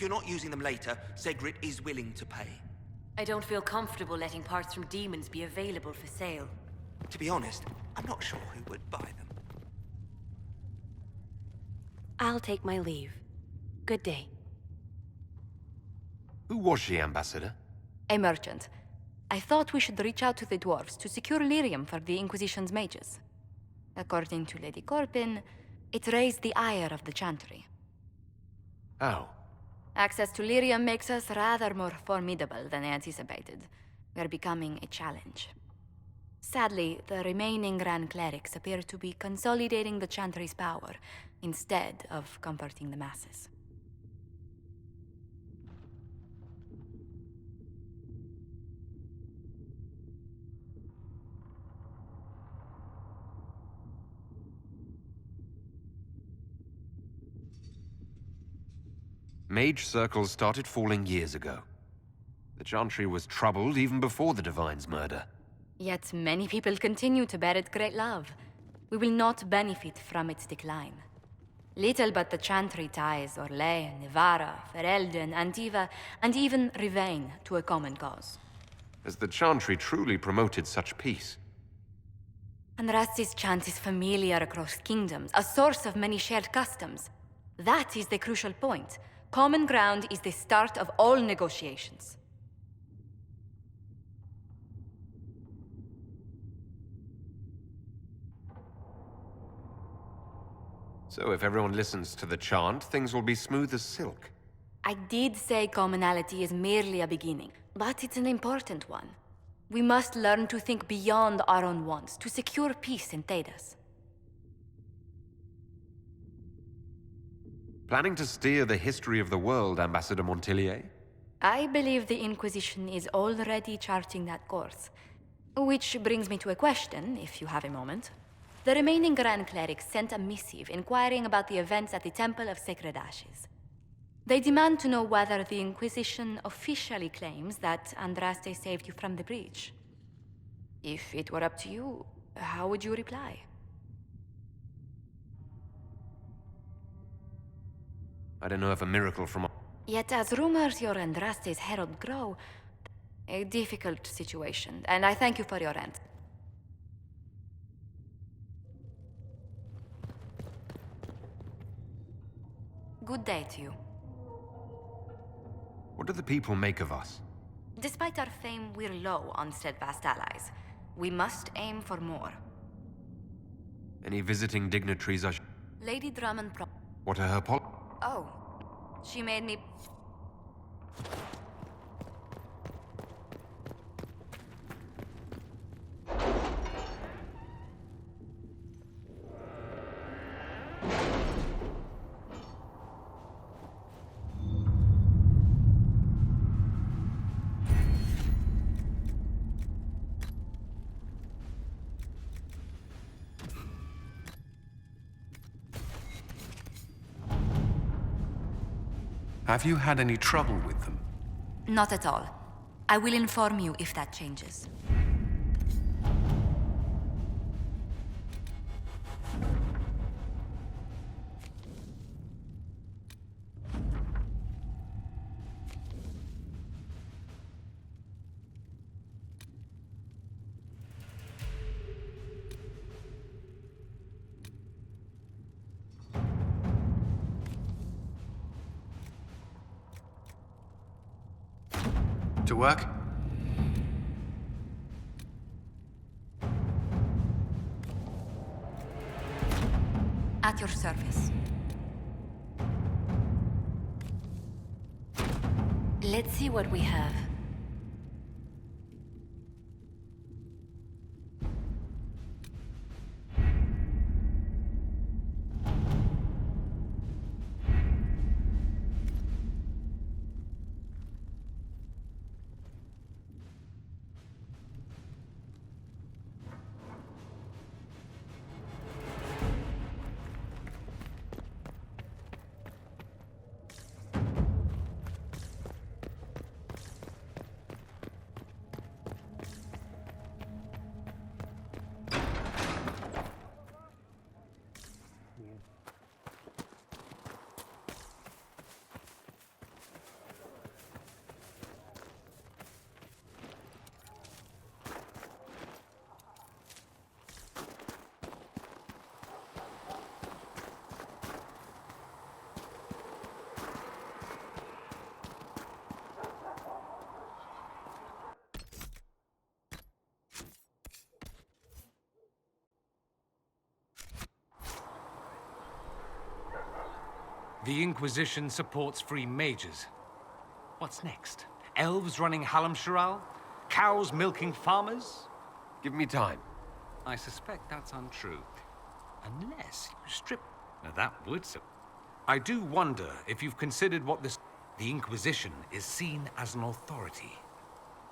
you're not using them later, Segrit is willing to pay. I don't feel comfortable letting parts from demons be available for sale. To be honest, I'm not sure who would buy them. I'll take my leave. Good day. Who was she, Ambassador? A merchant. I thought we should reach out to the dwarves to secure lyrium for the Inquisition's mages. According to Lady Corbin, it raised the ire of the Chantry. Oh. Access to lyrium makes us rather more formidable than anticipated. We're becoming a challenge. Sadly, the remaining Grand Clerics appear to be consolidating the Chantry's power, instead of comforting the masses. Mage circles started falling years ago. The Chantry was troubled even before the Divine's murder. Yet many people continue to bear it great love. We will not benefit from its decline. Little but the Chantry ties Orlais, Nevarra, Ferelden, Antiva, and even Rivain to a common cause. Has the Chantry truly promoted such peace? Andraste's chant is familiar across kingdoms, a source of many shared customs. That is the crucial point. Common ground is the start of all negotiations. So if everyone listens to the chant, things will be smooth as silk. I did say commonality is merely a beginning, but it's an important one. We must learn to think beyond our own wants to secure peace in Thedas. Planning to steer the history of the world, Ambassador Montilyet? I believe the Inquisition is already charting that course. Which brings me to a question, if you have a moment. The remaining Grand Clerics sent a missive inquiring about the events at the Temple of Sacred Ashes. They demand to know whether the Inquisition officially claims that Andraste saved you from the breach. If it were up to you, how would you reply? I don't know if a miracle from... Yet as rumors your Andraste's herald grow, a difficult situation, and I thank you for your answer. Good day to you. What do the people make of us? Despite our fame, we're low on steadfast allies. We must aim for more. Any visiting dignitaries Lady Drummond What are her Oh, she made me... Have you had any trouble with them? Not at all. I will inform you if that changes. To work? At your service. Let's see what we have. The Inquisition supports free mages. What's next? Elves running Halam-Sharal? Cows milking farmers? Give me time. I suspect that's untrue. Unless you strip... Now that would... I do wonder if you've considered what this... The Inquisition is seen as an authority.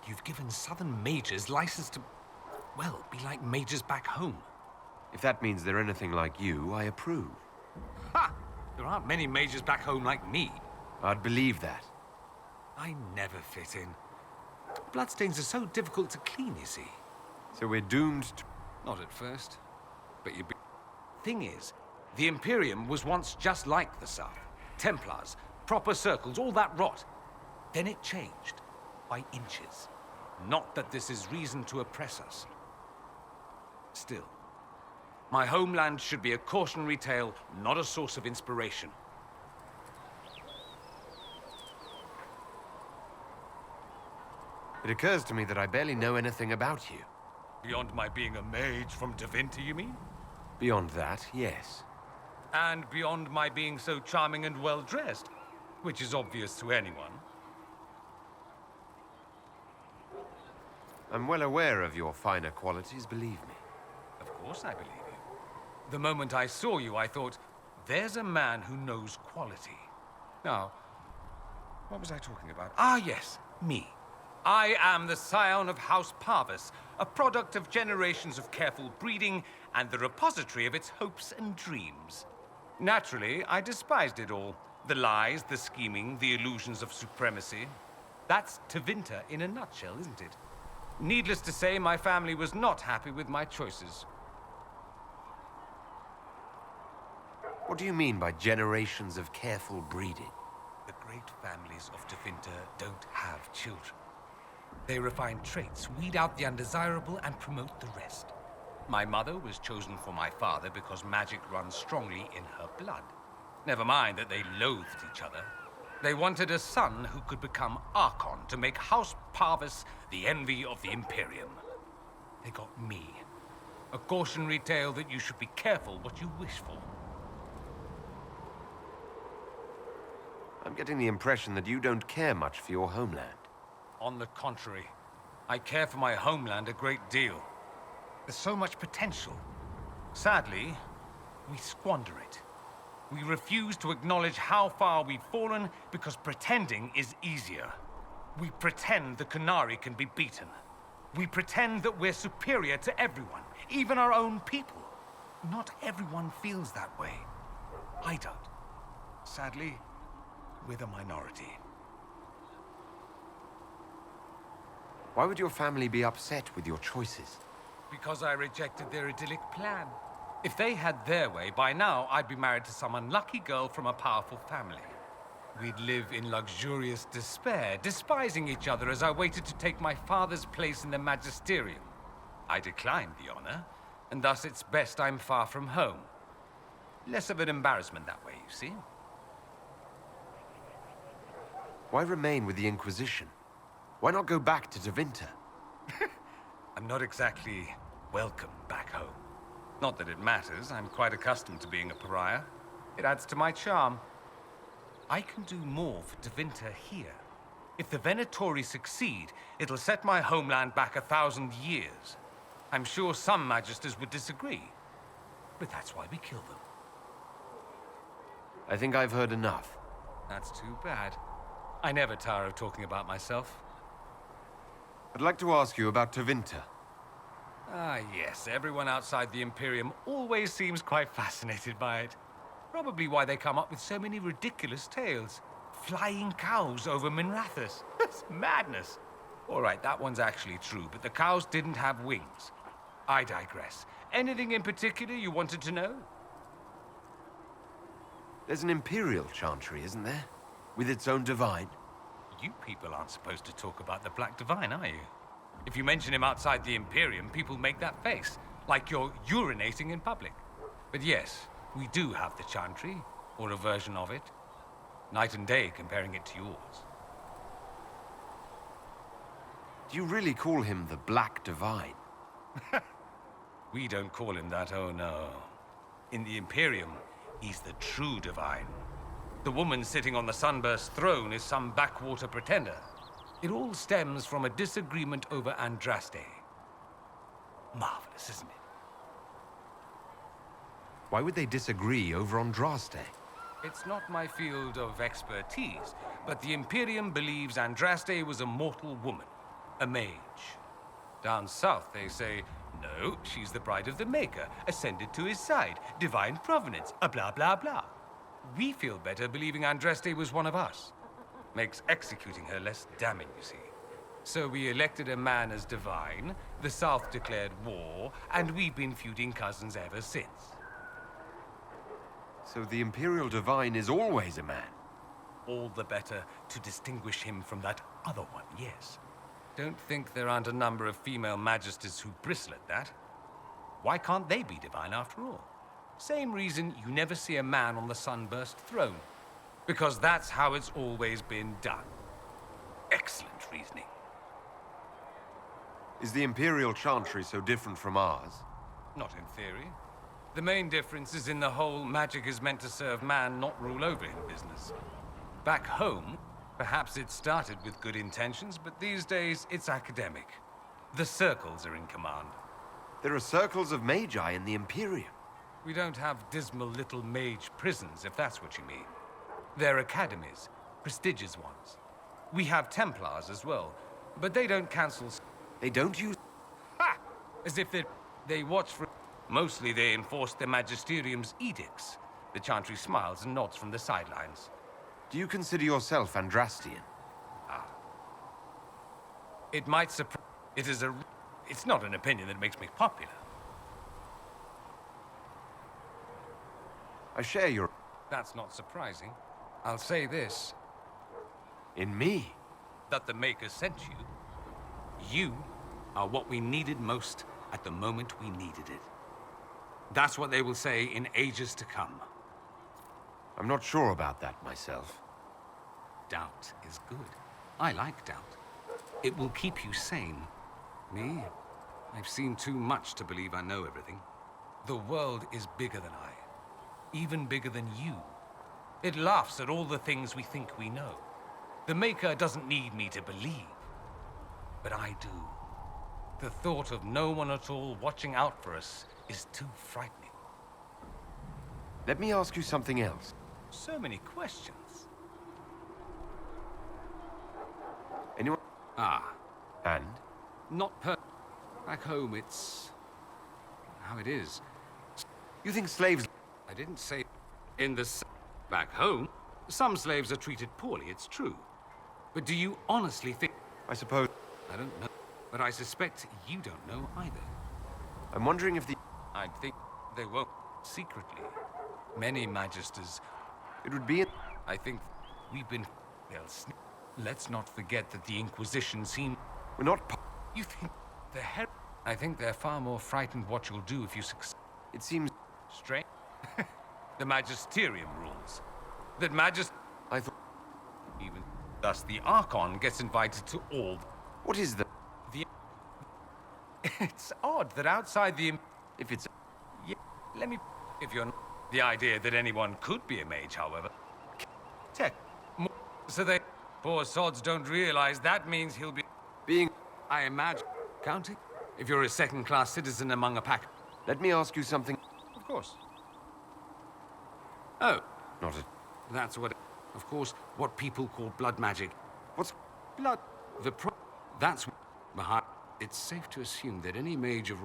You've given Southern mages license to... well, be like mages back home. If that means they're anything like you, I approve. Ha! There aren't many mages back home like me. I'd believe that. I never fit in. Bloodstains are so difficult to clean, you see. So we're doomed to... Not at first, but you'd be... Thing is, the Imperium was once just like the South. Templars, proper circles, all that rot. Then it changed, by inches. Not that this is reason to oppress us. Still, my homeland should be a cautionary tale, not a source of inspiration. It occurs to me that I barely know anything about you. Beyond my being a mage from Tevinter, you mean? Beyond that, yes. And beyond my being so charming and well-dressed, which is obvious to anyone. I'm well aware of your finer qualities, believe me. Of course I believe you. The moment I saw you, I thought, there's a man who knows quality. Now, what was I talking about? Ah, yes, me. I am the scion of House Parvis, a product of generations of careful breeding and the repository of its hopes and dreams. Naturally, I despised it all. The lies, the scheming, the illusions of supremacy. That's Tevinter in a nutshell, isn't it? Needless to say, my family was not happy with my choices. What do you mean by generations of careful breeding? The great families of Tevinter don't have children. They refine traits, weed out the undesirable, and promote the rest. My mother was chosen for my father because magic runs strongly in her blood. Never mind that they loathed each other. They wanted a son who could become Archon to make House Parvis the envy of the Imperium. They got me. A cautionary tale that you should be careful what you wish for. I'm getting the impression that you don't care much for your homeland. On the contrary, I care for my homeland a great deal. There's so much potential. Sadly, we squander it. We refuse to acknowledge how far we've fallen because pretending is easier. We pretend the Qunari can be beaten. We pretend that we're superior to everyone, even our own people. Not everyone feels that way. I don't. Sadly, we're the minority. Why would your family be upset with your choices? Because I rejected their idyllic plan. If they had their way, by now I'd be married to some unlucky girl from a powerful family. We'd live in luxurious despair, despising each other as I waited to take my father's place in the magisterium. I declined the honor, and thus it's best I'm far from home. Less of an embarrassment that way, you see? Why remain with the Inquisition? Why not go back to Tevinter? I'm not exactly welcome back home. Not that it matters, I'm quite accustomed to being a pariah. It adds to my charm. I can do more for Tevinter here. If the Venatori succeed, it'll set my homeland back 1,000 years. I'm sure some magisters would disagree, but that's why we kill them. I think I've heard enough. That's too bad. I never tire of talking about myself. I'd like to ask you about Tevinter. Ah, yes. Everyone outside the Imperium always seems quite fascinated by it. Probably why they come up with so many ridiculous tales. Flying cows over Minrathous. That's madness. All right, that one's actually true, but the cows didn't have wings. I digress. Anything in particular you wanted to know? There's an Imperial Chantry, isn't there? With its own divine. You people aren't supposed to talk about the Black Divine, are you? If you mention him outside the Imperium, people make that face, like you're urinating in public. But yes, we do have the Chantry, or a version of it. Night and day comparing it to yours. Do you really call him the Black Divine? We don't call him that, oh no. In the Imperium, he's the true Divine. The woman sitting on the Sunburst throne is some backwater pretender. It all stems from a disagreement over Andraste. Marvelous, isn't it? Why would they disagree over Andraste? It's not my field of expertise, but the Imperium believes Andraste was a mortal woman, a mage. Down south, they say, no, she's the bride of the Maker, ascended to his side, divine provenance, a blah, blah, blah. We feel better believing Andraste was one of us. Makes executing her less damning, you see. So we elected a man as divine, the South declared war, and we've been feuding cousins ever since. So the Imperial Divine is always a man? All the better to distinguish him from that other one, yes. Don't think there aren't a number of female magisters who bristle at that. Why can't they be divine after all? Same reason you never see a man on the Sunburst throne. Because that's how it's always been done. Excellent reasoning. Is the Imperial Chantry so different from ours? Not in theory. The main difference is in the whole magic is meant to serve man, not rule over him business. Back home, perhaps it started with good intentions, but these days it's academic. The circles are in command. There are circles of magi in the Imperium. We don't have dismal little mage prisons, if that's what you mean. They're academies, prestigious ones. We have Templars as well, but they don't cancel... They don't use... Ha! As if they watch for... Mostly they enforce the Magisterium's edicts. The Chantry smiles and nods from the sidelines. Do you consider yourself Andrastian? It might surprise... It's not an opinion that makes me popular. I share your... That's not surprising. I'll say this, In me? that the Maker sent you. You are what we needed most at the moment we needed it. That's what they will say in ages to come. I'm not sure about that myself. Doubt is good. I like doubt. It will keep you sane. Me? I've seen too much to believe I know everything. The world is bigger than I. Even bigger than you. It laughs at all the things we think we know. The Maker doesn't need me to believe. But I do. The thought of no one at all watching out for us is too frightening. Let me ask you something else. So many questions. Anyone... Ah, And? not per... Back home, it's... how it is. You think slaves... I didn't say in the... Back home, some slaves are treated poorly, it's true. But do you honestly think... I suppose... I don't know, but I suspect you don't know either. I'm wondering if the... I'd think they won't secretly. Many magisters... It would be... I think we've been... Let's not forget that the Inquisition seem... We're not... You think the her... I think they're far more frightened what you'll do if you succeed. It seems... Strange. The Magisterium rules. That I thought... even thus the Archon gets invited to all What is the... the... It's odd that outside the... If it's... Yeah, let me... If you're... The idea that anyone could be a mage, however... Tech. So they... Poor sods don't realize that means he'll be... Being... I imagine... Counting? If you're a second-class citizen among a pack... Let me ask you something... Of course. Oh, Not a... that's what... Of course, what people call blood magic. What's... Blood... That's... Behind... It's safe to assume that any mage of...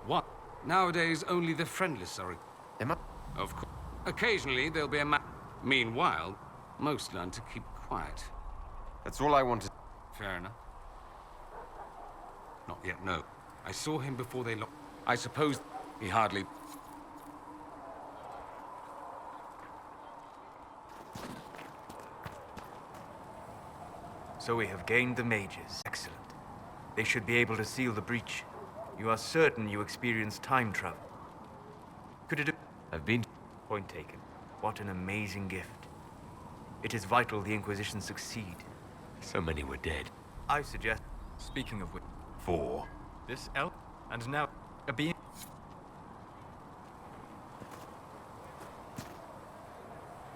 What? Nowadays, only the friendless are... Emma? Of course. Occasionally, there'll be a Meanwhile, most learn to keep quiet. That's all I wanted. Fair enough. Not yet, no. I saw him before they locked... I suppose he hardly... So we have gained the mages. Excellent. They should be able to seal the breach. You are certain you experienced time travel? Could it... I've been... Point taken. What an amazing gift. It is vital the Inquisition succeed. So many were dead. I suggest... Speaking of which... 4. This elf... And now... A being...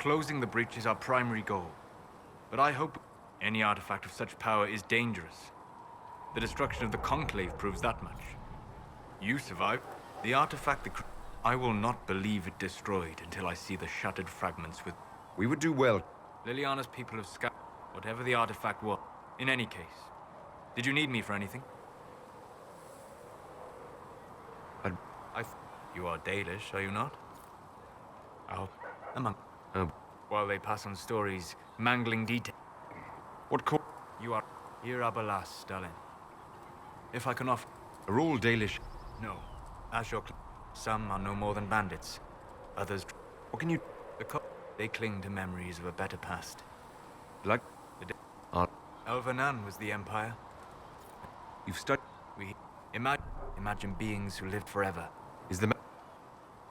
Closing the breach is our primary goal. But I hope any artifact of such power is dangerous. The destruction of the Conclave proves that much. You survived. The artifact, I will not believe it destroyed until I see the shattered fragments with... We would do well. Liliana's people have scoured whatever the artifact was. In any case, did you need me for anything? You are Dalish, are you not? Oh, among... While they pass on stories, mangling detail. What call? You are... Here Abalas, Stalin. If I can offer... Are all Dalish? No. As your... Some are no more than bandits. Others... What can you... They cling to memories of a better past. Like... Elvanan was the Empire. You've studied... We... Imagine beings who lived forever. Is the...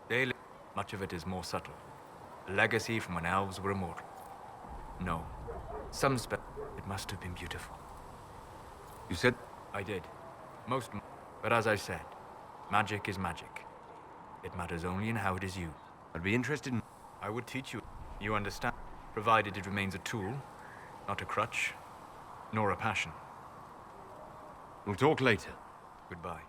They live... Much of it is more subtle. A legacy from when elves were immortal. No. Some it must have been beautiful. You said... I did. Most... But as I said, magic is magic. It matters only in how it is used. I'd be interested in... I would teach you. You understand? Provided it remains a tool, not a crutch, nor a passion. We'll talk later. Goodbye.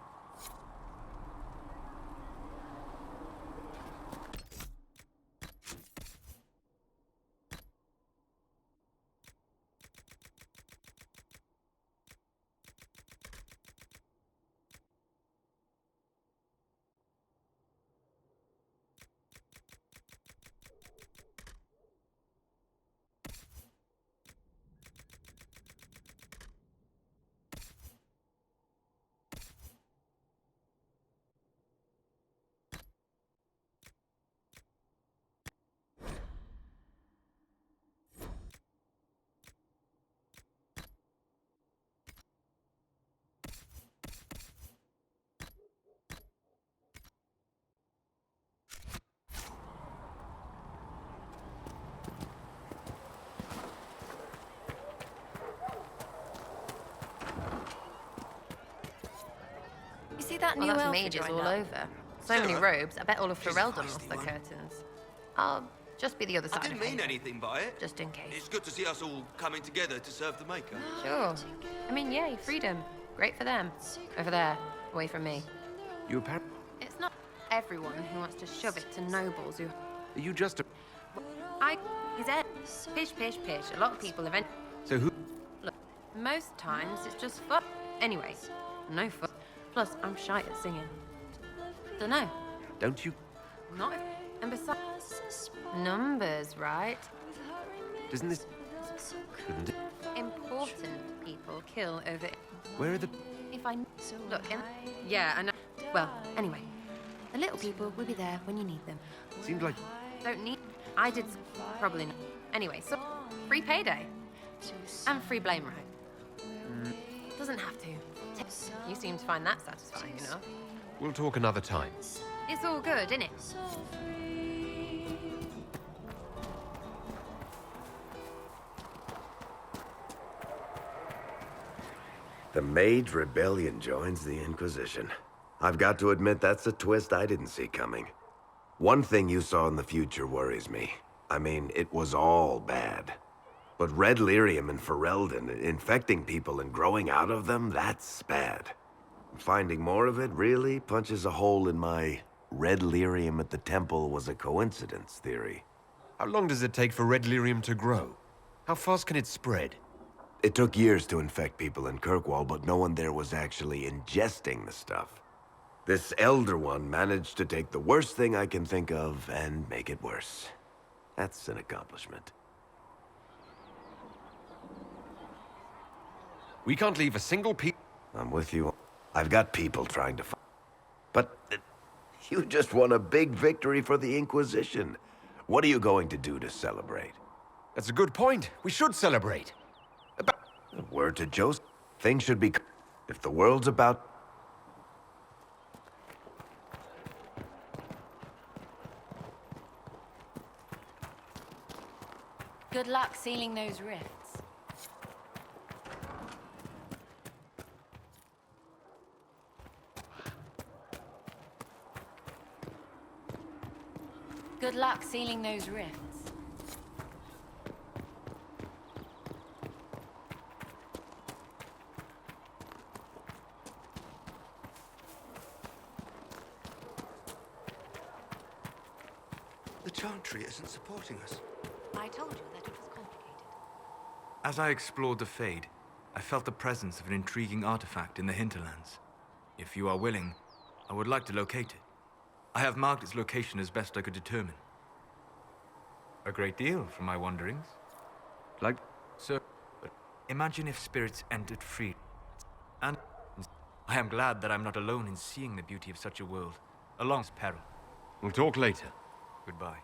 You see that Well, new that's elf mages joined all up? over. So many robes. I bet all of She's a Ferelden feisty lost their one. curtains. I'll just be the other I side didn't of mean Haven, anything by it. just in case. It's good to see us all coming together to serve the Maker. Sure. I mean, yay, freedom. Great for them. Over there, away from me. You apparently... It's not everyone who wants to shove it to nobles who... Are you just a... His head. Pish, pish, pish. A lot of people event... So who... Look, most times it's just fun. Anyway, no fun. Plus, I'm shy at singing. Dunno. Don't you... Not if... And besides... Numbers, right? Doesn't this... Shouldn't it... Important people kill over... Where are the... If I... Look, yeah, I know. Well, anyway. The little people will be there when you need them. Seemed like... Don't need... I did... Probably not. Anyway, so... Free payday. And free blame right. Doesn't have to. You seem to find that satisfying enough. We'll talk another time. It's all good, innit? The Mage Rebellion joins the Inquisition. I've got to admit that's a twist I didn't see coming. One thing you saw in the future worries me. I mean, it was all bad. But Red Lyrium and Ferelden, infecting people and growing out of them, that's bad. Finding more of it really punches a hole in my Red Lyrium at the temple was a coincidence theory. How long does it take for Red Lyrium to grow? How fast can it spread? It took years to infect people in Kirkwall, but no one there was actually ingesting the stuff. This Elder One managed to take the worst thing I can think of and make it worse. That's an accomplishment. We can't leave a single piece... I'm with you. I've got people trying to fight. But you just won a big victory for the Inquisition. What are you going to do to celebrate? That's a good point. We should celebrate. Word to Joseph. Things should be... If the world's about... Good luck sealing those rifts. Good luck sealing those rifts. The Chantry isn't supporting us. I told you that it was complicated. As I explored the Fade, I felt the presence of an intriguing artifact in the hinterlands. If you are willing, I would like to locate it. I have marked its location as best I could determine. A great deal from my wanderings. Like, So, imagine if spirits entered free. And I am glad that I'm not alone in seeing the beauty of such a world, along peril. we'll talk later. Goodbye.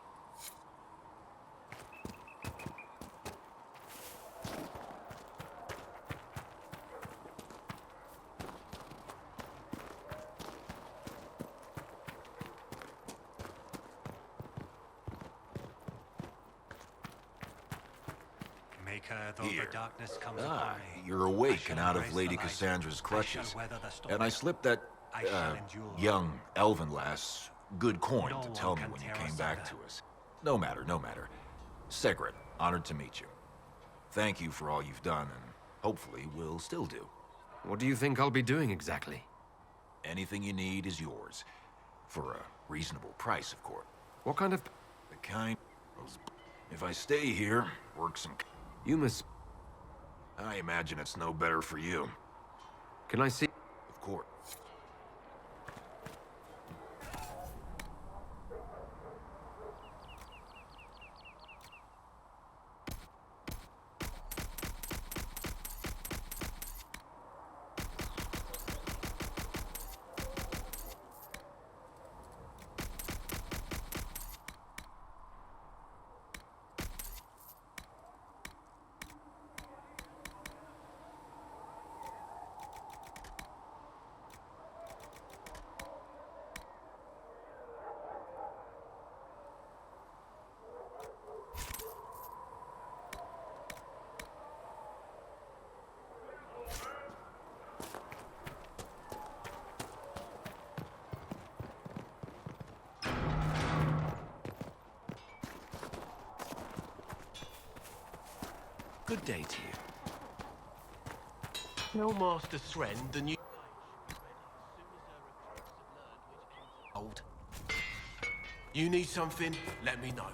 Here. You're awake and out of Lady Cassandra's clutches. And I slipped that, young elven lass good coin to tell me when you came back to us. No matter, no matter. Segret, honored to meet you. Thank you for all you've done, and hopefully will still do. What do you think I'll be doing exactly? Anything you need is yours. For a reasonable price, of course. What kind of... The kind... If I stay here, work some... You must... I imagine it's no better for you. Can I see... Of course. Good day to you. No Master Sren, the new... Old. You need something? Let me know.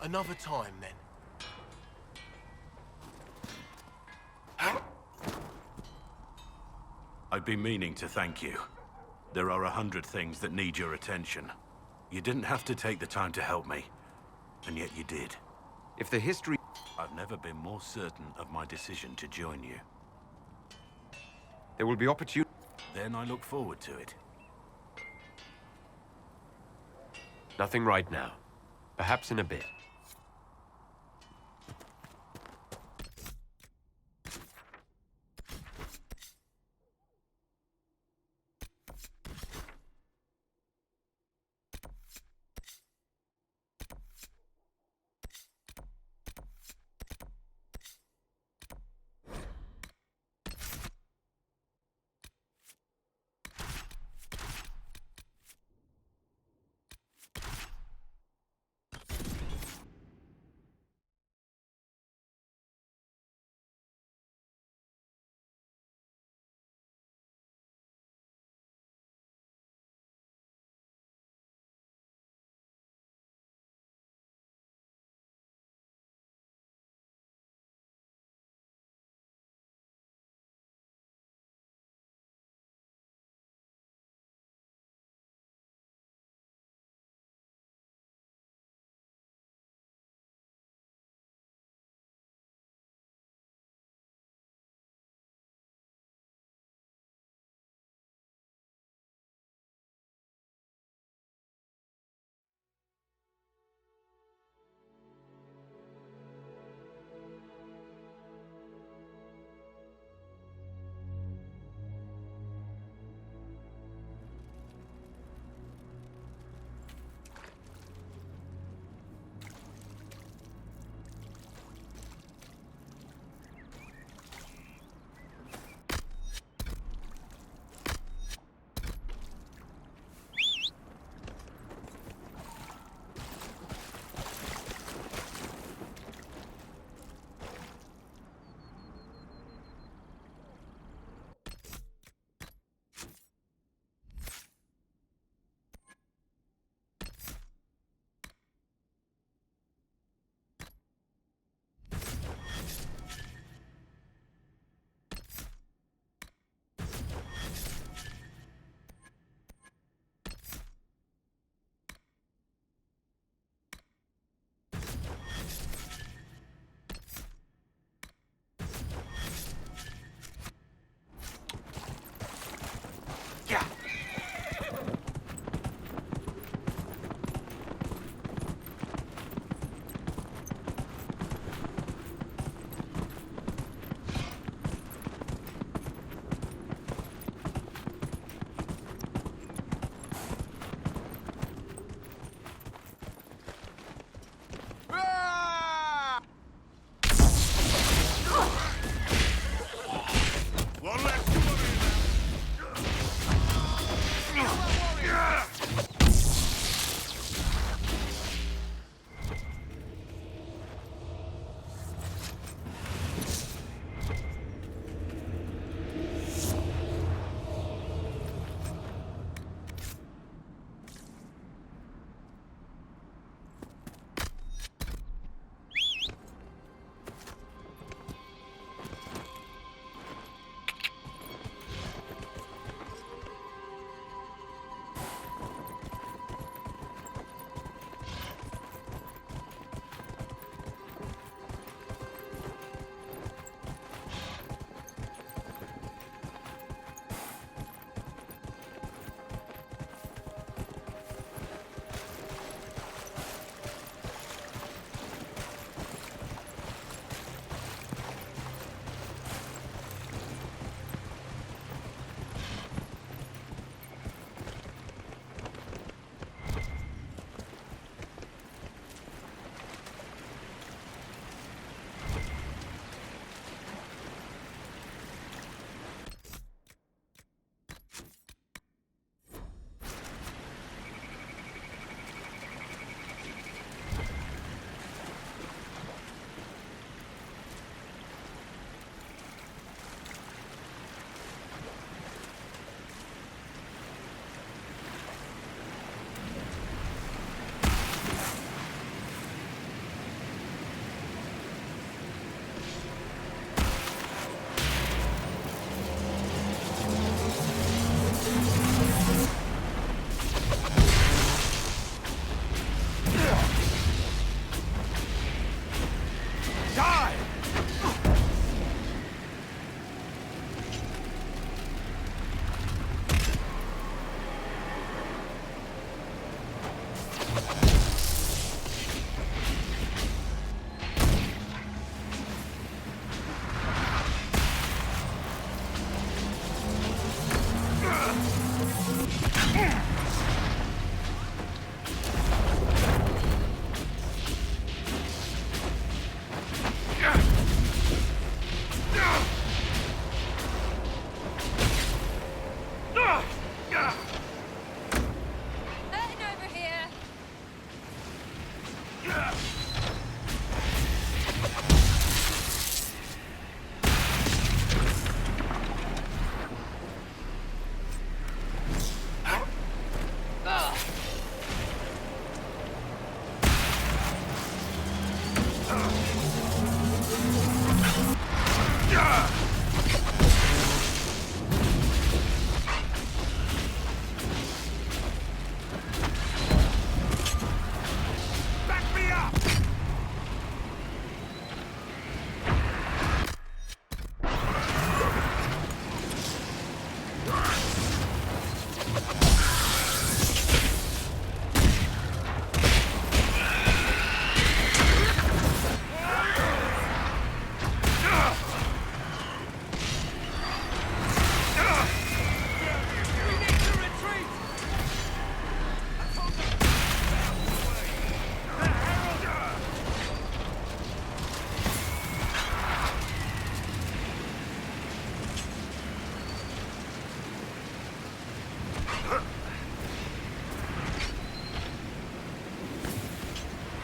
Another time, then. I've been meaning to thank you. There are 100 things that need your attention. You didn't have to take the time to help me, and yet you did. If the history... I've never been more certain of my decision to join you. There will be opportunity. Then I look forward to it. Nothing right now. Perhaps in a bit.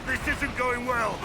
This isn't going well.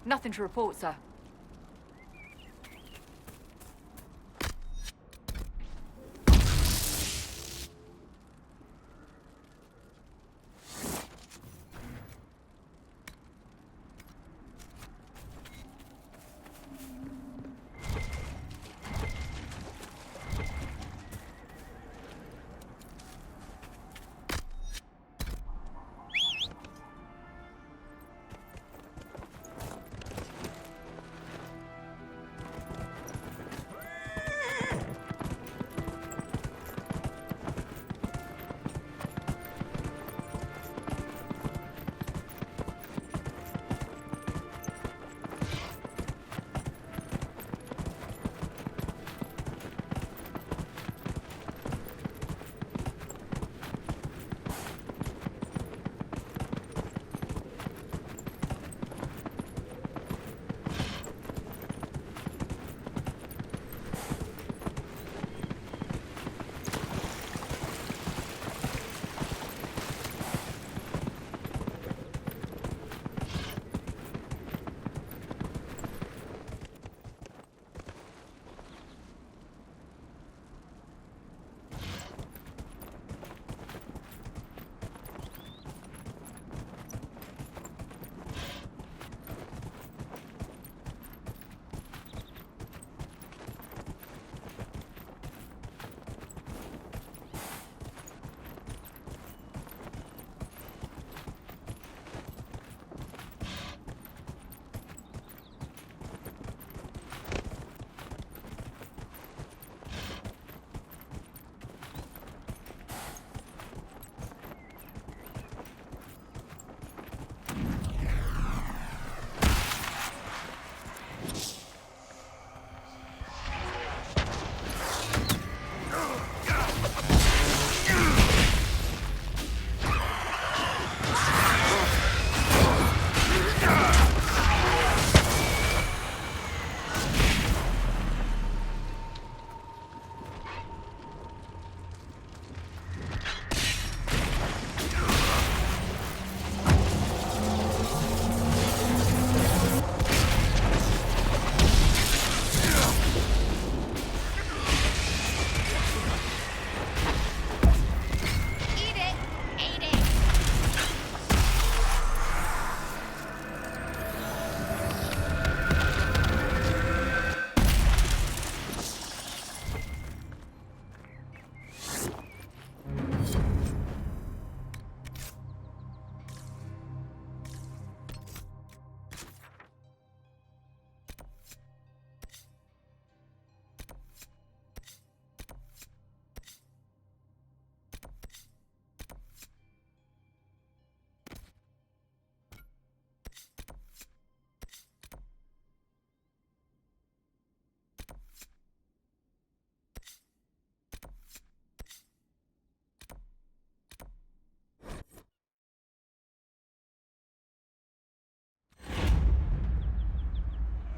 Nothing to report, sir.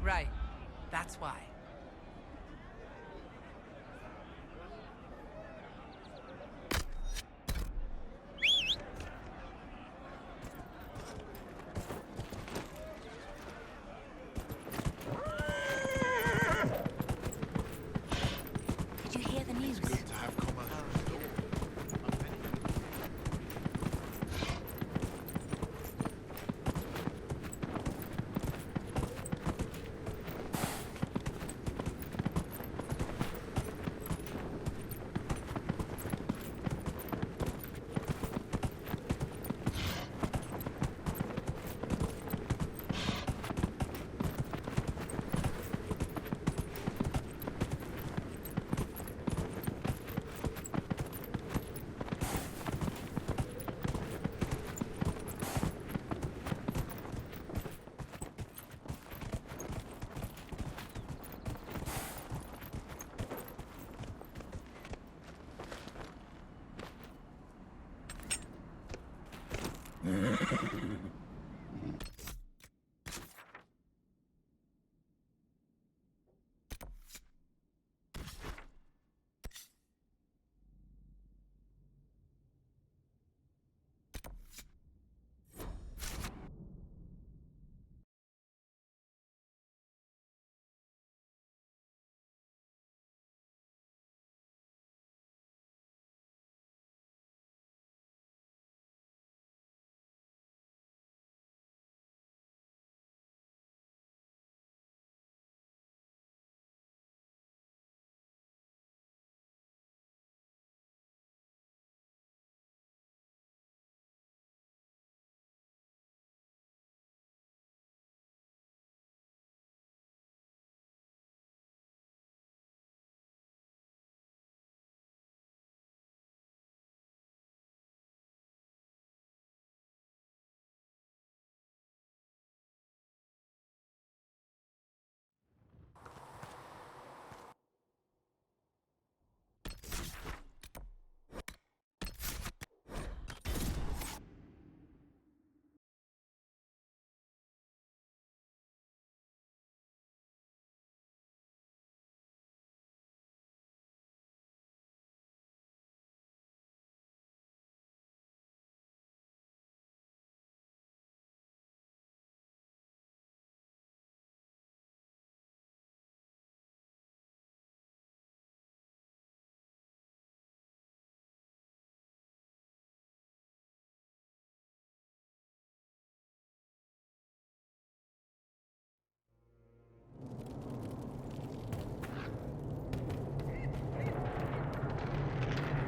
Right. That's why. Did you hear the news?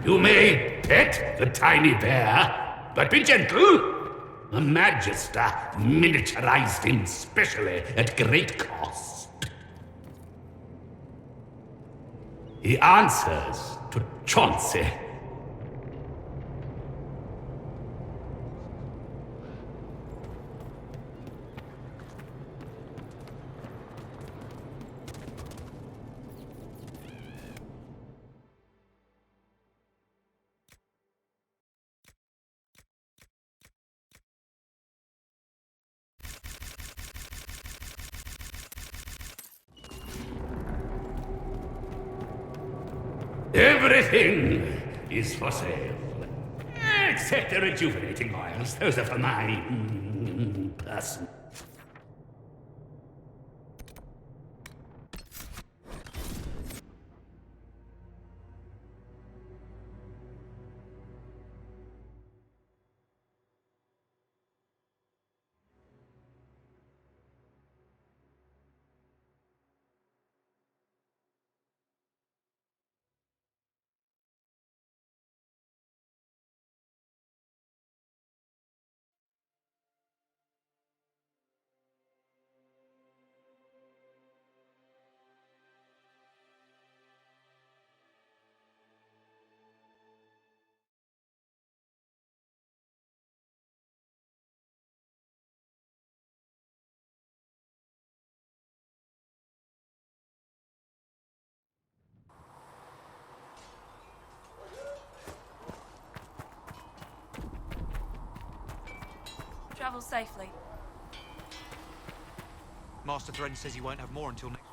You may pet the tiny bear, but be gentle. A Magister miniaturized him specially at great cost. He answers to Chauncey. Everything is for sale. Except the rejuvenating oils. Those are for my person. Travel safely. Master Threaten says he won't have more until next week.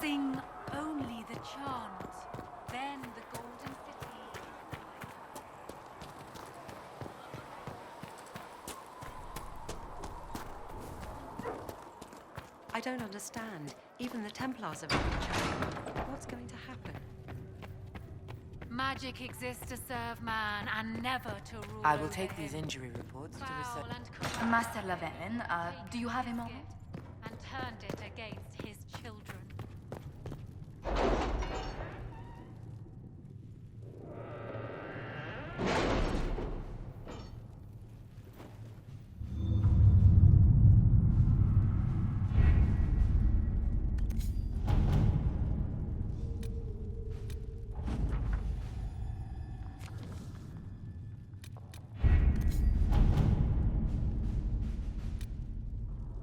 Sing only the chant, then the golden city. I don't understand. Even the Templars are running each other. What's going to happen? Magic exists to serve man and never to rule. I will over take him. these injury reports to Foul research. and cruel. Master Lavenin, do you have a moment? And turned it against his children.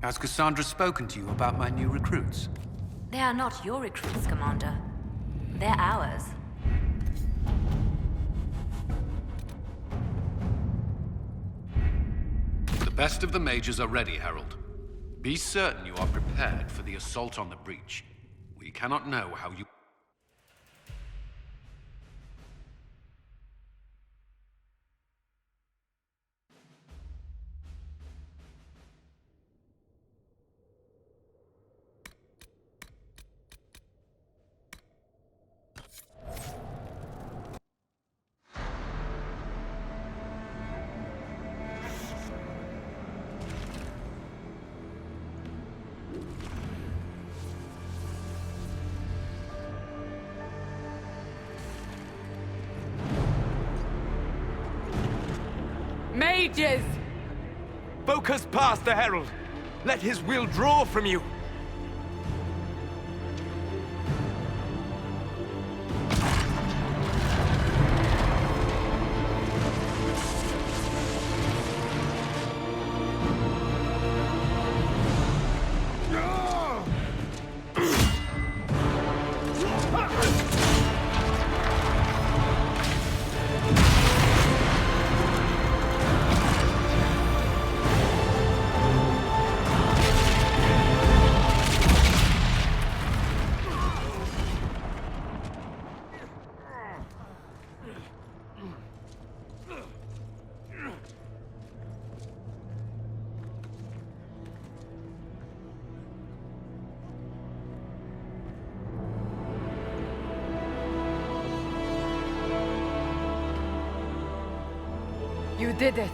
Has Cassandra spoken to you about my new recruits? They are not your recruits, Commander. They're ours. The best of the mages are ready, Herald. Be certain you are prepared for the assault on the breach. We cannot know how you... Mages! Focus past the Herald. Let his will draw from you. You did it.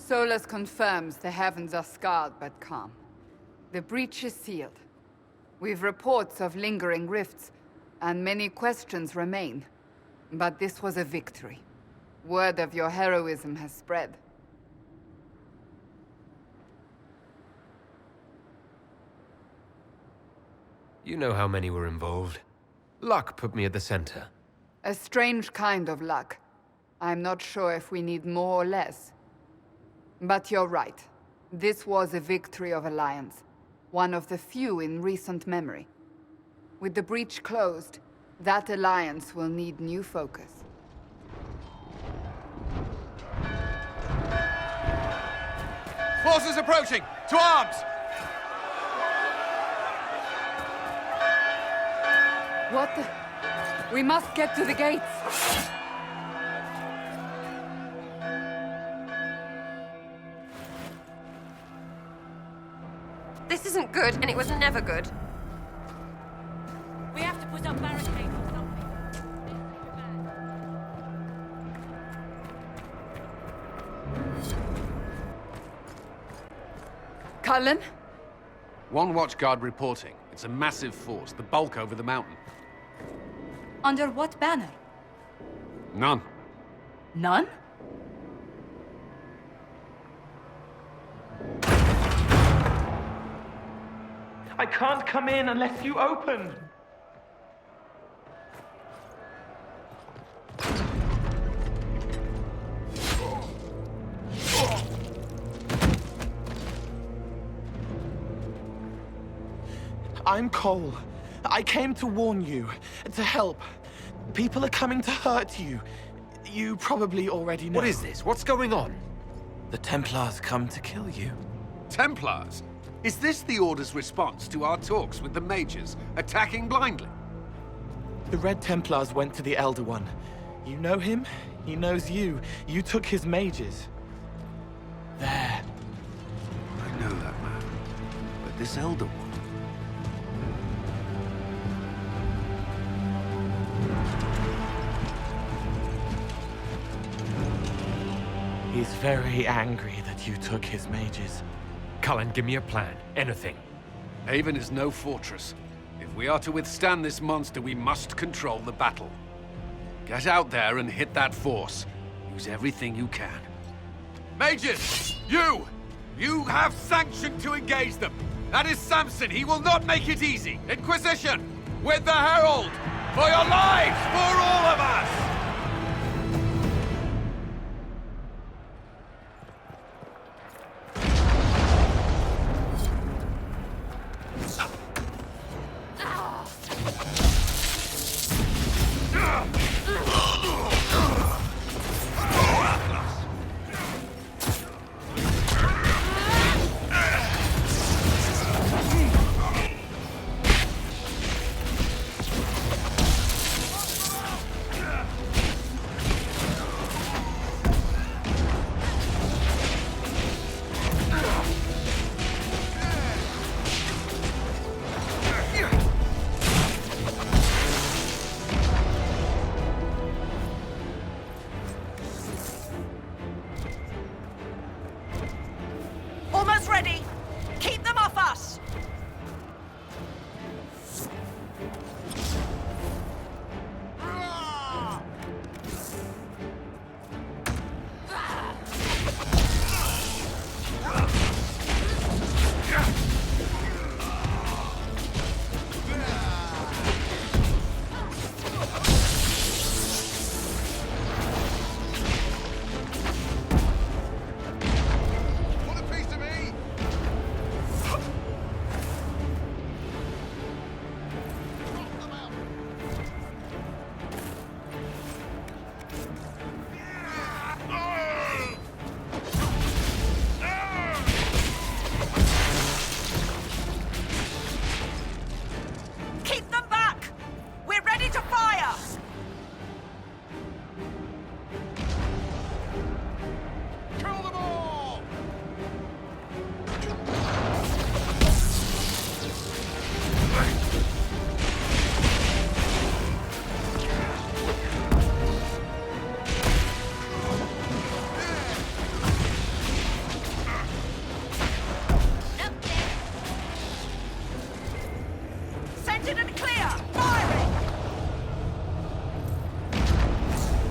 Solus confirms the heavens are scarred but calm. The breach is sealed. We've reports of lingering rifts, and many questions remain. But this was a victory. Word of your heroism has spread. You know how many were involved. Luck put me at the center. A strange kind of luck. I'm not sure if we need more or less. But you're right. This was a victory of Alliance. One of the few in recent memory. With the breach closed, that alliance will need new focus. Forces approaching! To arms! What the? We must get to the gates. This isn't good, and it was never good. We have to put up barricades or something. Cullen? One watchguard reporting. It's a massive force, the bulk over the mountain. Under what banner? None. None? I can't come in unless you open! I'm Cole. I came to warn you, to help. People are coming to hurt you. You probably already know. What is this? What's going on? The Templars come to kill you. Templars? Is this the Order's response to our talks with the mages, attacking blindly? The Red Templars went to the Elder One. You know him? He knows you. You took his mages. There. I know that man. But this Elder One... He's very angry that you took his mages. Cullen, give me a plan. Anything. Haven is no fortress. If we are to withstand this monster, we must control the battle. Get out there and hit that force. Use everything you can. Mages! You have sanction to engage them. That is Samson. He will not make it easy. Inquisition! With the Herald! For your lives! For all of us! Almost ready. Keep them off us. Keep them back. We're ready to fire. Kill them all! Scented and clear. Firing.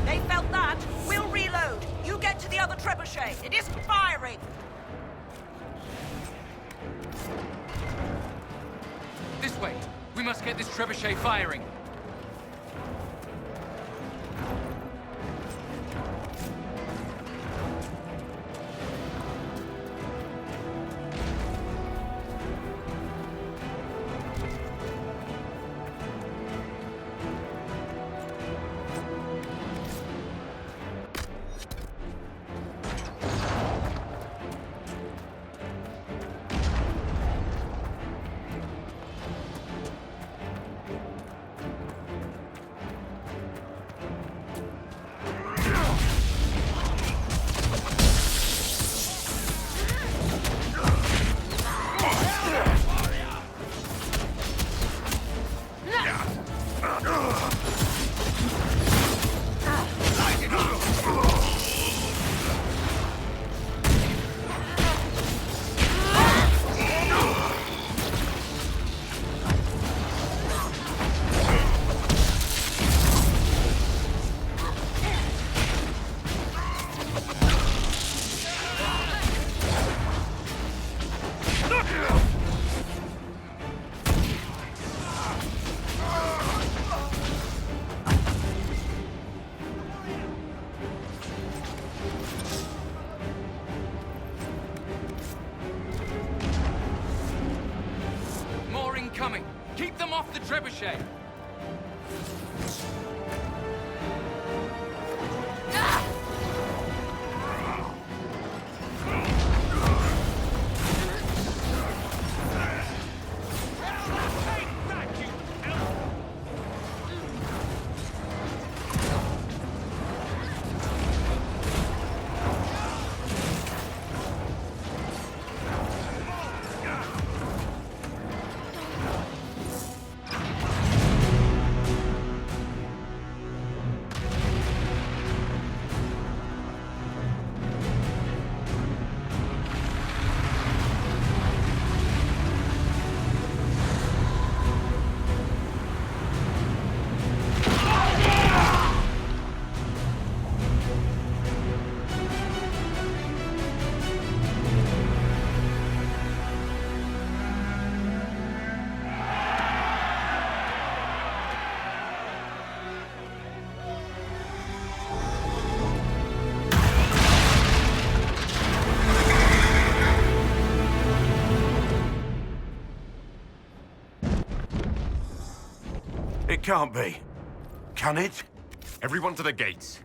They felt that. We'll reload. You get to the other trebuchet. It isn't firing. This way. We must get this trebuchet firing. trebuchet. It can't be. Can it? Everyone to the gates.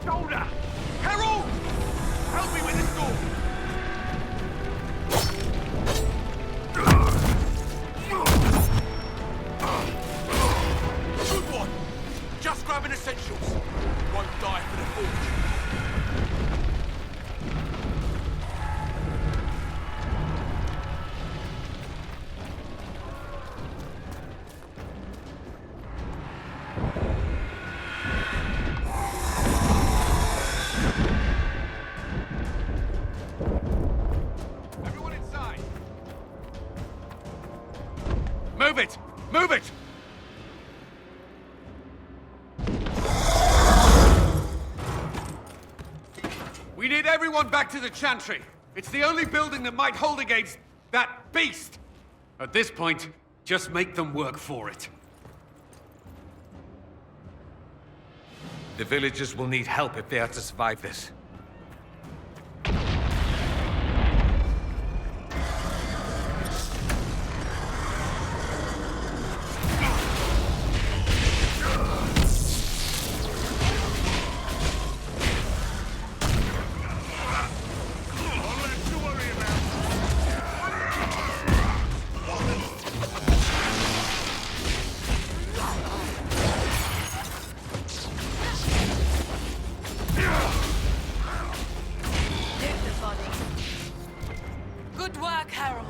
Shoulder! Harold! Help me with this door! Good one! Just grabbing essentials. Won't die for the forge. Everyone inside! Move it! Move it! We need everyone back to the Chantry. It's the only building that might hold against that beast. At this point, just make them work for it. The villagers will need help if they are to survive this. Good work, Harold.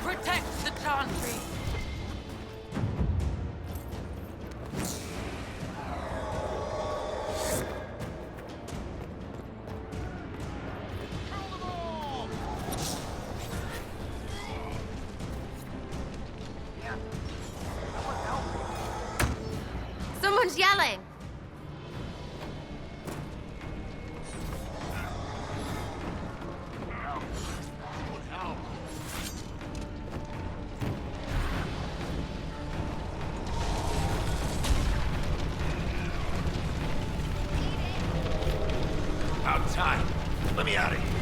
Protect the Chantry. Someone's yelling. About time. Let me out of here.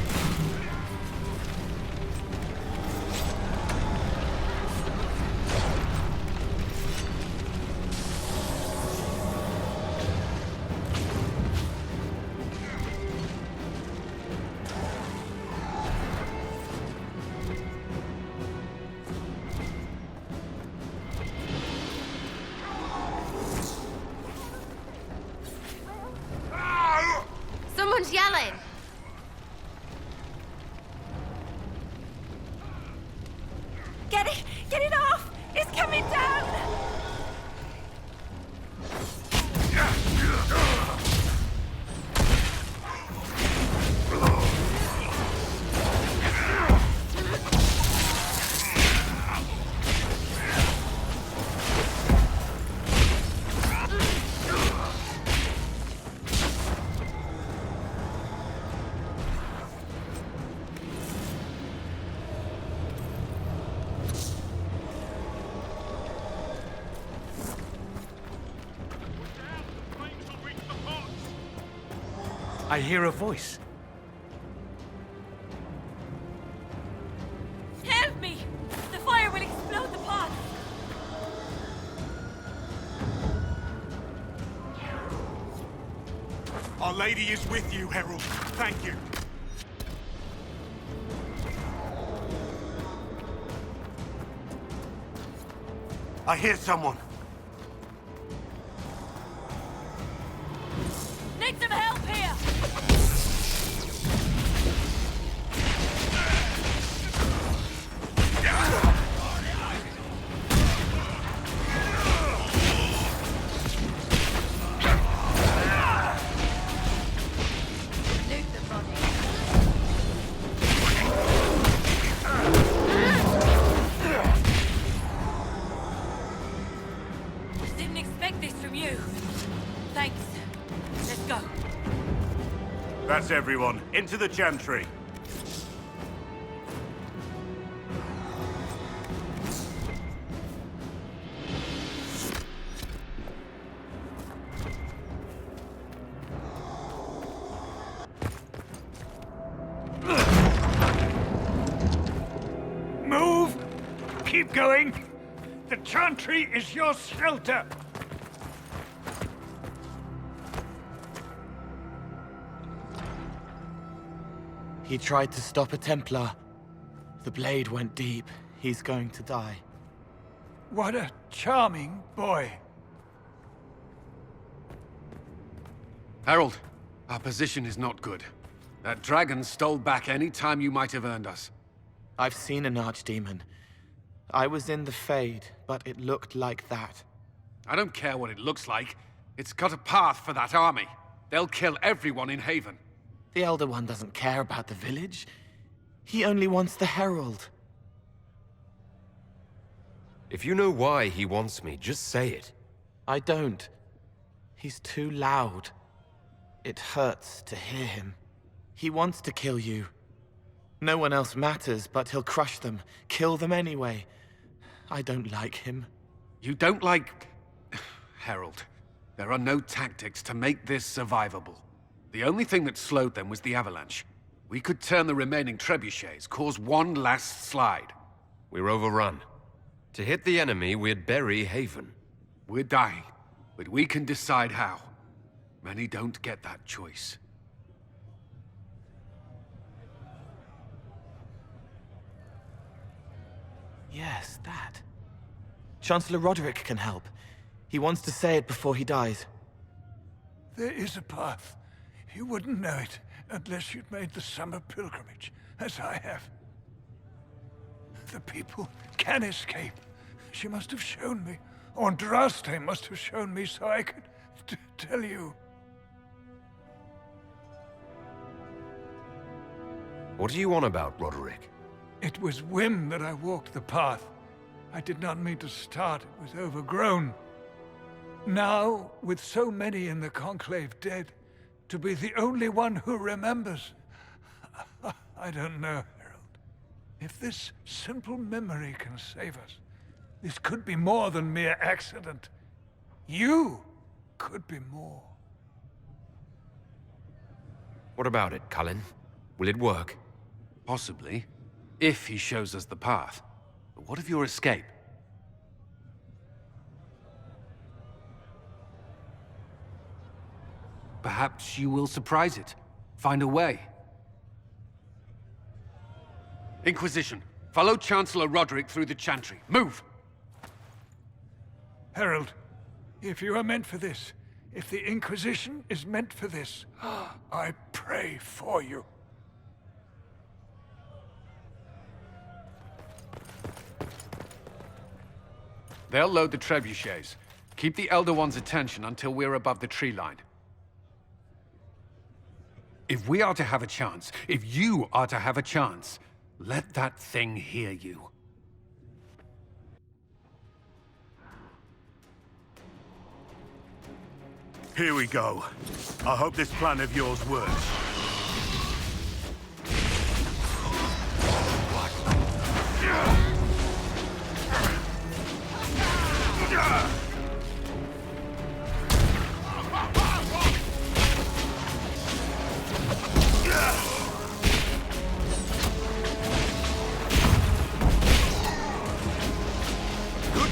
I hear a voice. Help me! The fire will explode the pot! Our Lady is with you, Herald. Thank you. I hear someone. Need some help here! Didn't expect this from you. Thanks. Let's go. That's everyone. Into the Chantry. Move! Keep going! The Chantry is your shelter! He tried to stop a Templar. The blade went deep. He's going to die. What a charming boy. Harold, our position is not good. That dragon stole back any time you might have earned us. I've seen an archdemon. I was in the Fade, but it looked like that. I don't care what it looks like. It's got a path for that army. They'll kill everyone in Haven. The Elder One doesn't care about the village. He only wants the Herald. If you know why he wants me, just say it. I don't. He's too loud. It hurts to hear him. He wants to kill you. No one else matters, but he'll crush them, kill them anyway. I don't like him. You don't like... Herald, there are no tactics to make this survivable. The only thing that slowed them was the avalanche. We could turn the remaining trebuchets, cause one last slide. We're overrun. To hit the enemy, we'd bury Haven. We're dying, but we can decide how. Many don't get that choice. Yes, that. Chancellor Roderick can help. He wants to say it before he dies. There is a path. You wouldn't know it unless you'd made the summer pilgrimage, as I have. The people can escape. She must have shown me. Or Andraste must have shown me so I could tell you. What are you on about, Roderick? It was whim that I walked the path. I did not mean to start. It was overgrown. Now, with so many in the Conclave dead, to be the only one who remembers... I don't know, Herald. If this simple memory can save us, this could be more than mere accident. You could be more. What about it, Cullen? Will it work? Possibly, if he shows us the path. But what of your escape? Perhaps you will surprise it. Find a way. Inquisition, follow Chancellor Roderick through the Chantry. Move! Herald, if you are meant for this, if the Inquisition is meant for this, I pray for you. They'll load the trebuchets. Keep the Elder One's attention until we're above the tree line. If we are to have a chance, if you are to have a chance, let that thing hear you. Here we go. I hope this plan of yours works.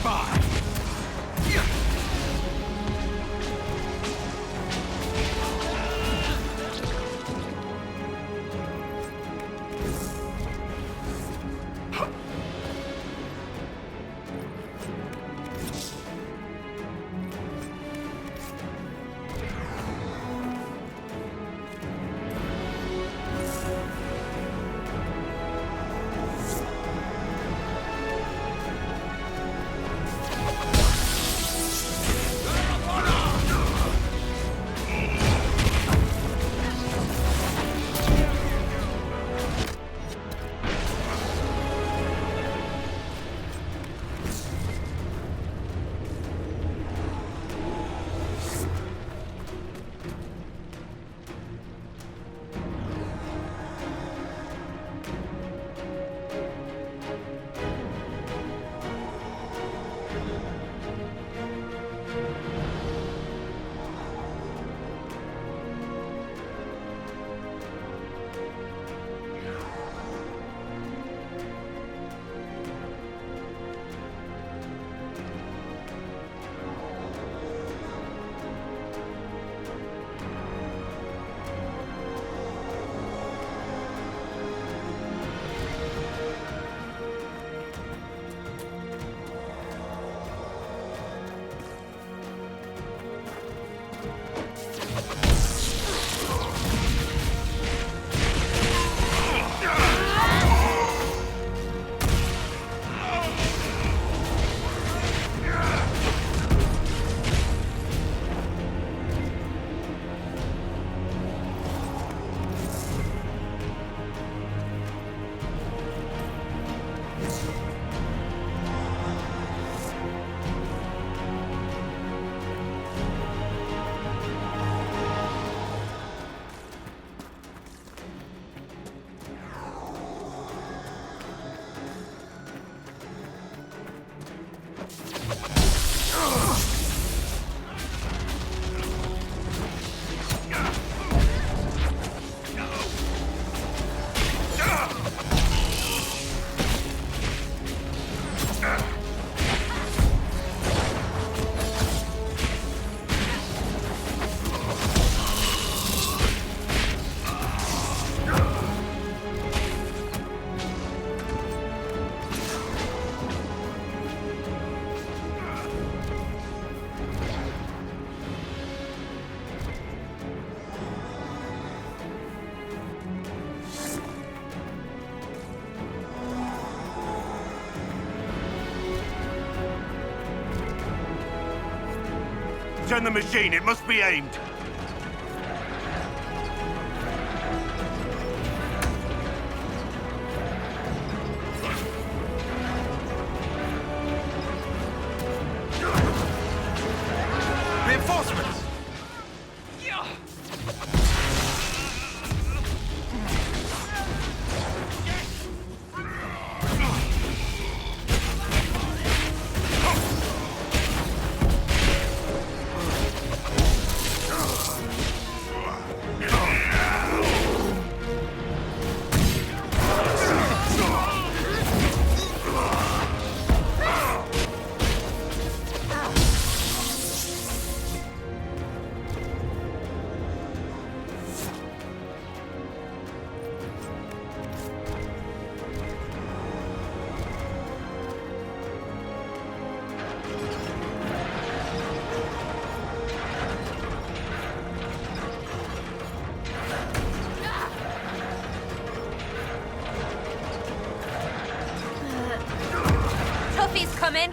by! Turn the machine, it must be aimed. Reinforcements! Tuffy's coming!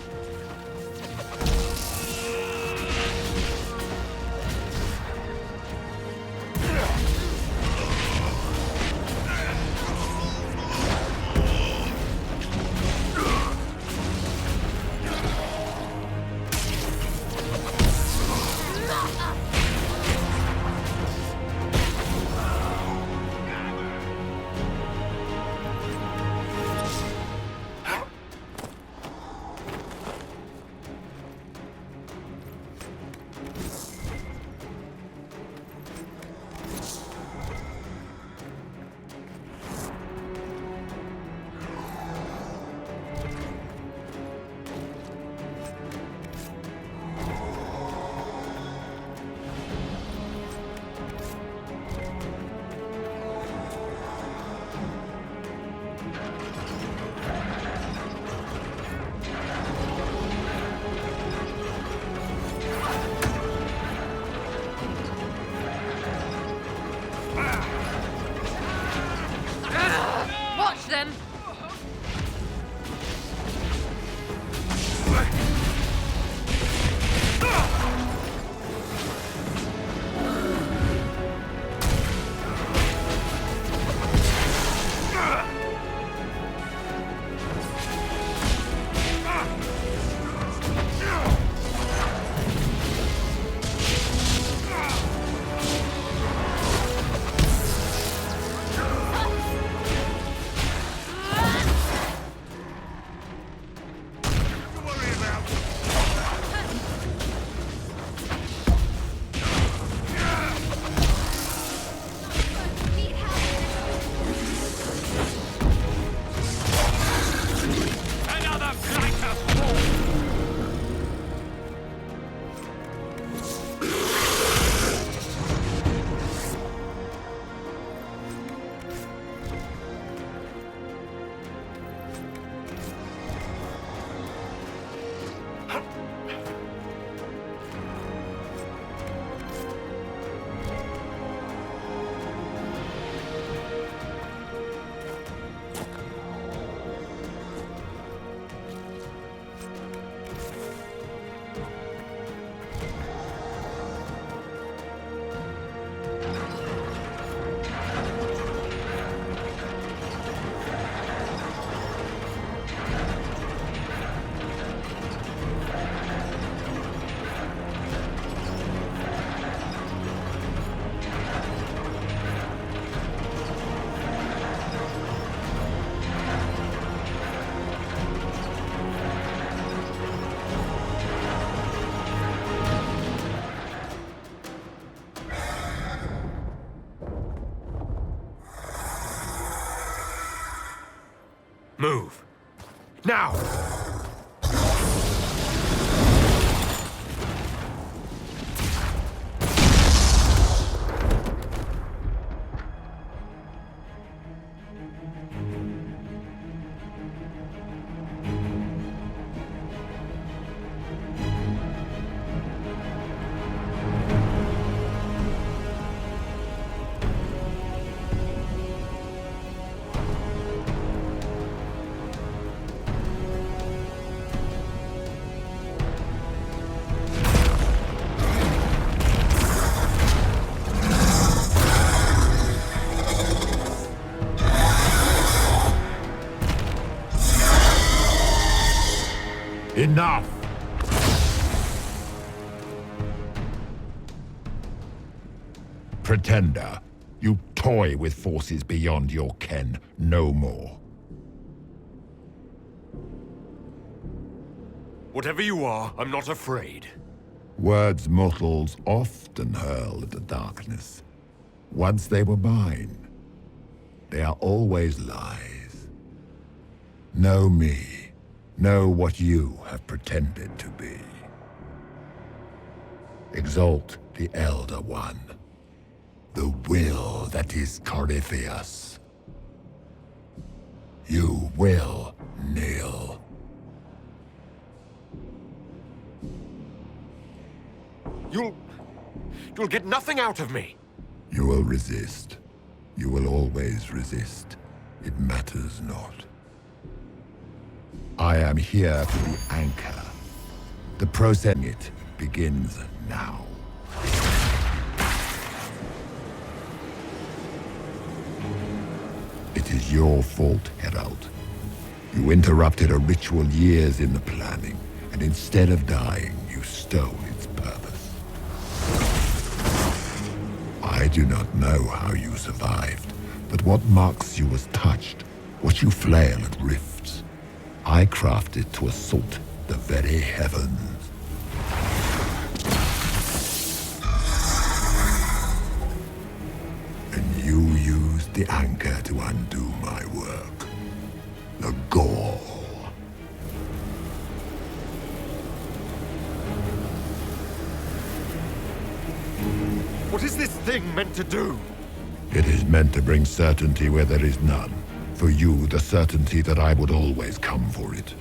Move. Now! Enough! Pretender, you toy with forces beyond your ken no more. Whatever you are, I'm not afraid. Words mortals often hurl at the darkness. Once they were mine, they are always lies. Know me. Know what you have pretended to be. Exalt the Elder One. The will that is Corypheus. You will kneel. You'll get nothing out of me. You will resist. You will always resist. It matters not. I am here for the anchor. The process it begins now. It is your fault, Herald. You interrupted a ritual years in the planning, and instead of dying, you stole its purpose. I do not know how you survived, but what marks you as touched, what you flail at rifts. I crafted to assault the very heavens. And you used the anchor to undo my work. The gall. What is this thing meant to do? It is meant to bring certainty where there is none. For you, the certainty that I would always come for it.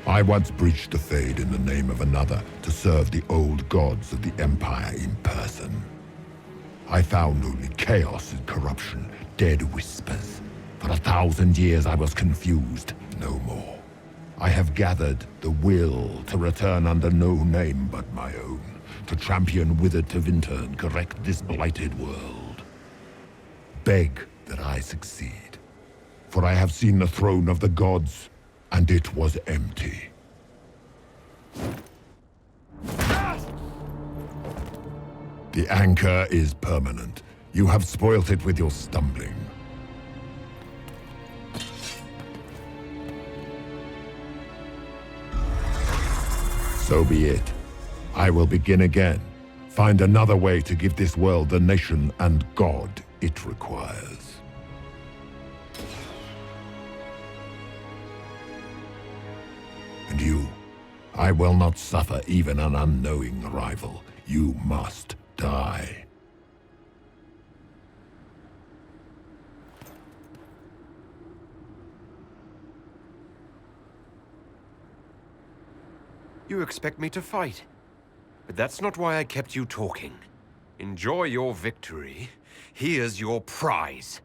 I once breached the Fade in the name of another to serve the old gods of the Empire in person. I found only chaos and corruption, dead whispers. For 1,000 years I was confused, no more. I have gathered the will to return under no name but my own, to champion Withered Tevinter and correct this blighted world. Beg that I succeed, for I have seen the throne of the gods, and it was empty. The anchor is permanent. You have spoilt it with your stumbling. So be it. I will begin again. Find another way to give this world the nation and God it requires. And you, I will not suffer even an unknowing rival. You must die. You expect me to fight. But that's not why I kept you talking. Enjoy your victory. Here's your prize.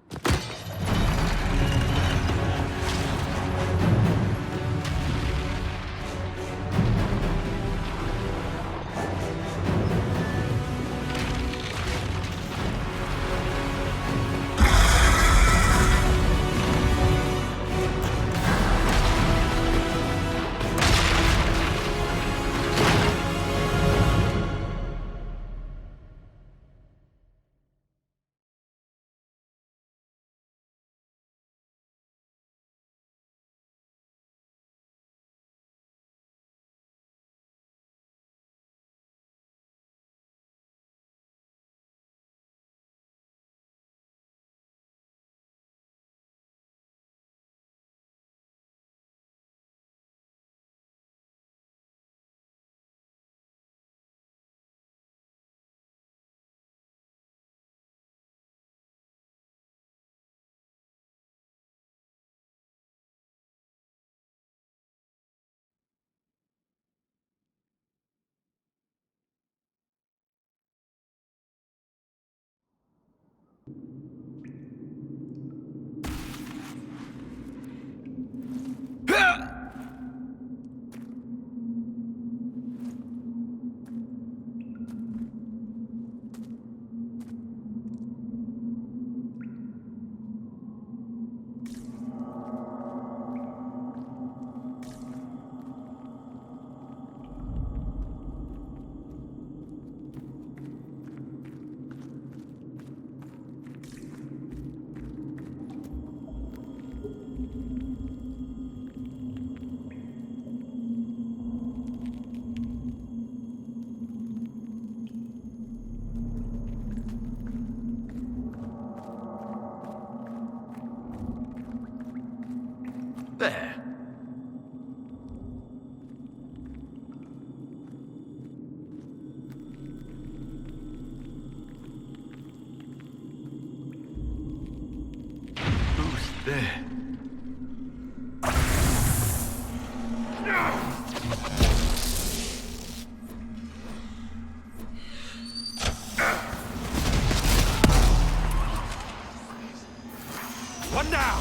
There. Who's there? One down!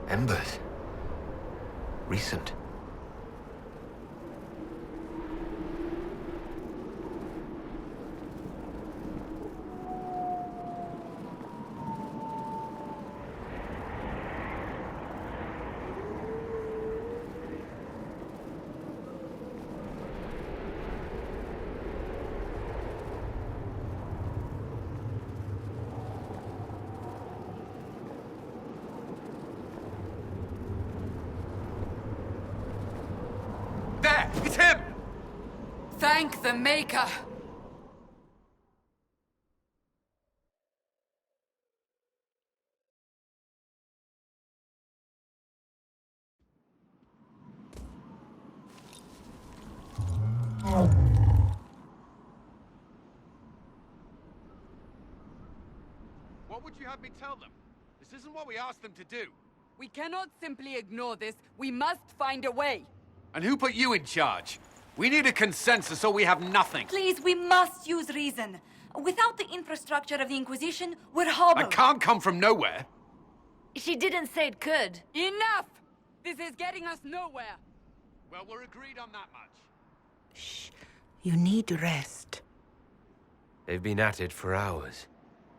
Embers. Recent. It's him! Thank the Maker! What would you have me tell them? This isn't what we asked them to do. We cannot simply ignore this. We must find a way. And who put you in charge? We need a consensus or we have nothing. Please, we must use reason. Without the infrastructure of the Inquisition, we're hobbled. I can't come from nowhere. She didn't say it could. Enough! This is getting us nowhere. Well, we're agreed on that much. You need rest. They've been at it for hours.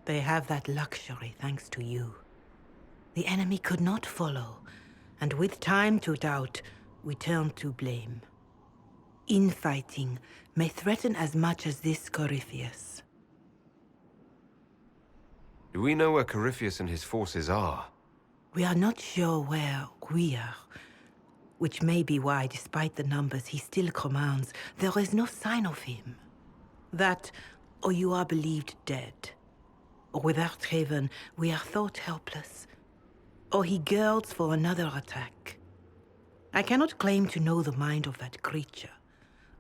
They have that luxury thanks to you. The enemy could not follow, and with time to doubt, we turn to blame. Infighting may threaten as much as this Corypheus. Do we know where Corypheus and his forces are? We are not sure where we are, which may be why, despite the numbers he still commands, there is no sign of him. That, or you are believed dead. Or without Haven, we are thought helpless. Or he girds for another attack. I cannot claim to know the mind of that creature,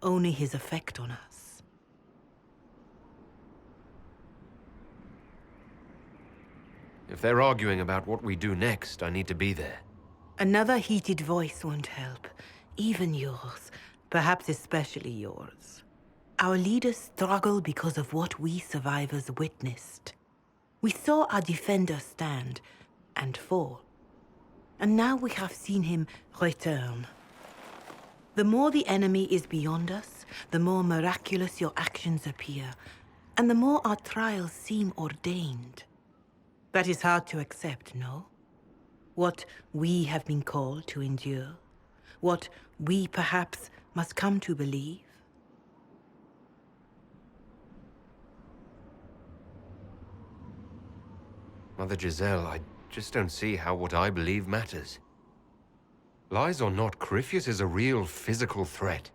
only his effect on us. If they're arguing about what we do next, I need to be there. Another heated voice won't help. Even yours. Perhaps especially yours. Our leaders struggle because of what we survivors witnessed. We saw our defender stand and fall. And now we have seen him return. The more the enemy is beyond us, the more miraculous your actions appear, and the more our trials seem ordained. That is hard to accept, no? What we have been called to endure, what we perhaps must come to believe. Mother Giselle, I just don't see how what I believe matters. Lies or not, Corypheus is a real physical threat.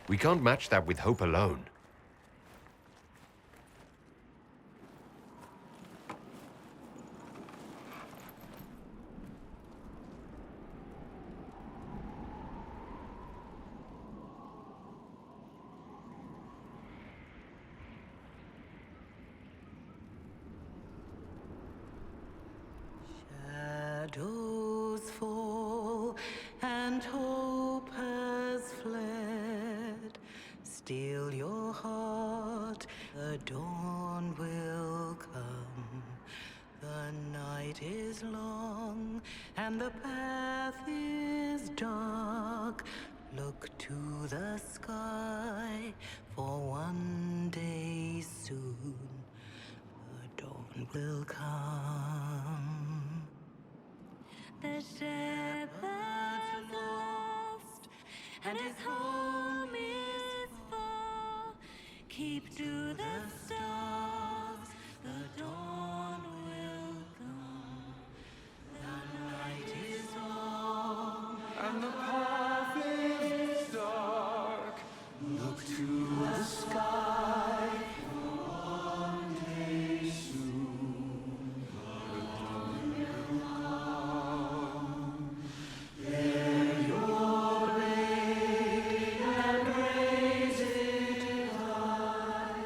We can't match that with hope alone. Shadows fall and hope has fled. Still your heart, the dawn will come. The night is long and the path is dark. Look to the sky, for one day soon the dawn will come. The shepherd's lost, and his home is far. Keep to the stars, the dawn will come. The night is long, and the path is dark. Look to the sky, for one day soon the dawn will come. Bear your blade and raise it high.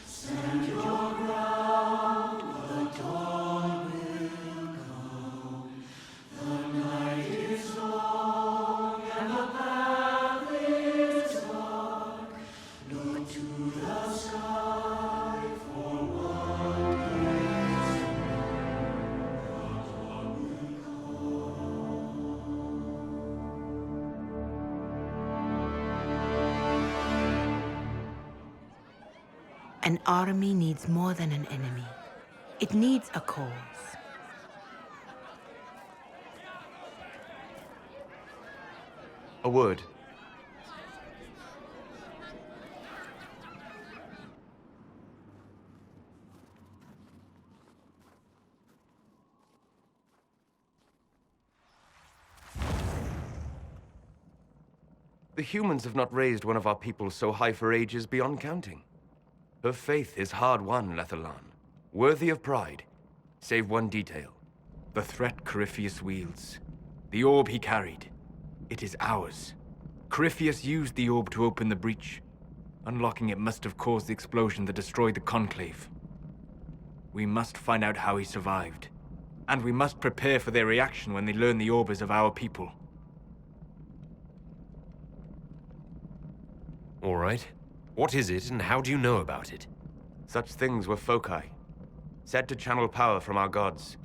Stand your ground, the dawn will come. The night is long and the path is dark. Look to the sky, for one day soon the dawn will An army needs more than an enemy. It needs a cause. A word. The humans have not raised one of our people so high for ages beyond counting. Her faith is hard-won, Lethallan. Worthy of pride. Save one detail. The threat Corypheus wields. The orb he carried. It is ours. Corypheus used the orb to open the breach. Unlocking it must have caused the explosion that destroyed the Conclave. We must find out how he survived. And we must prepare for their reaction when they learn the orb is of our people. All right. What is it, and how do you know about it? Such things were foci, said to channel power from our gods.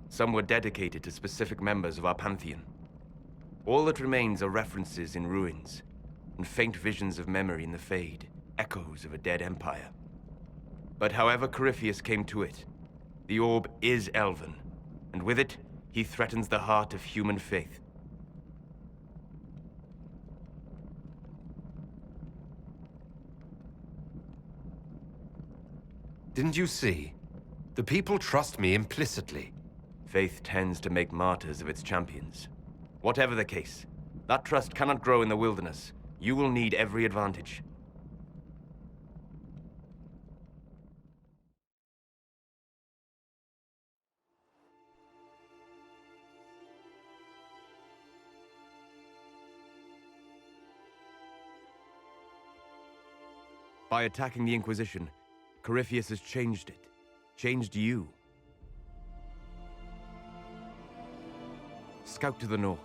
Some were dedicated to specific members of our pantheon. All that remains are references in ruins, and faint visions of memory in the Fade, echoes of a dead empire. But however Corypheus came to it, the orb is elven, and with it, he threatens the heart of human faith. Didn't you see? The people trust me implicitly. Faith tends to make martyrs of its champions. Whatever the case, that trust cannot grow in the wilderness. You will need every advantage. By attacking the Inquisition, Corypheus has changed it. Changed you. Scout to the north.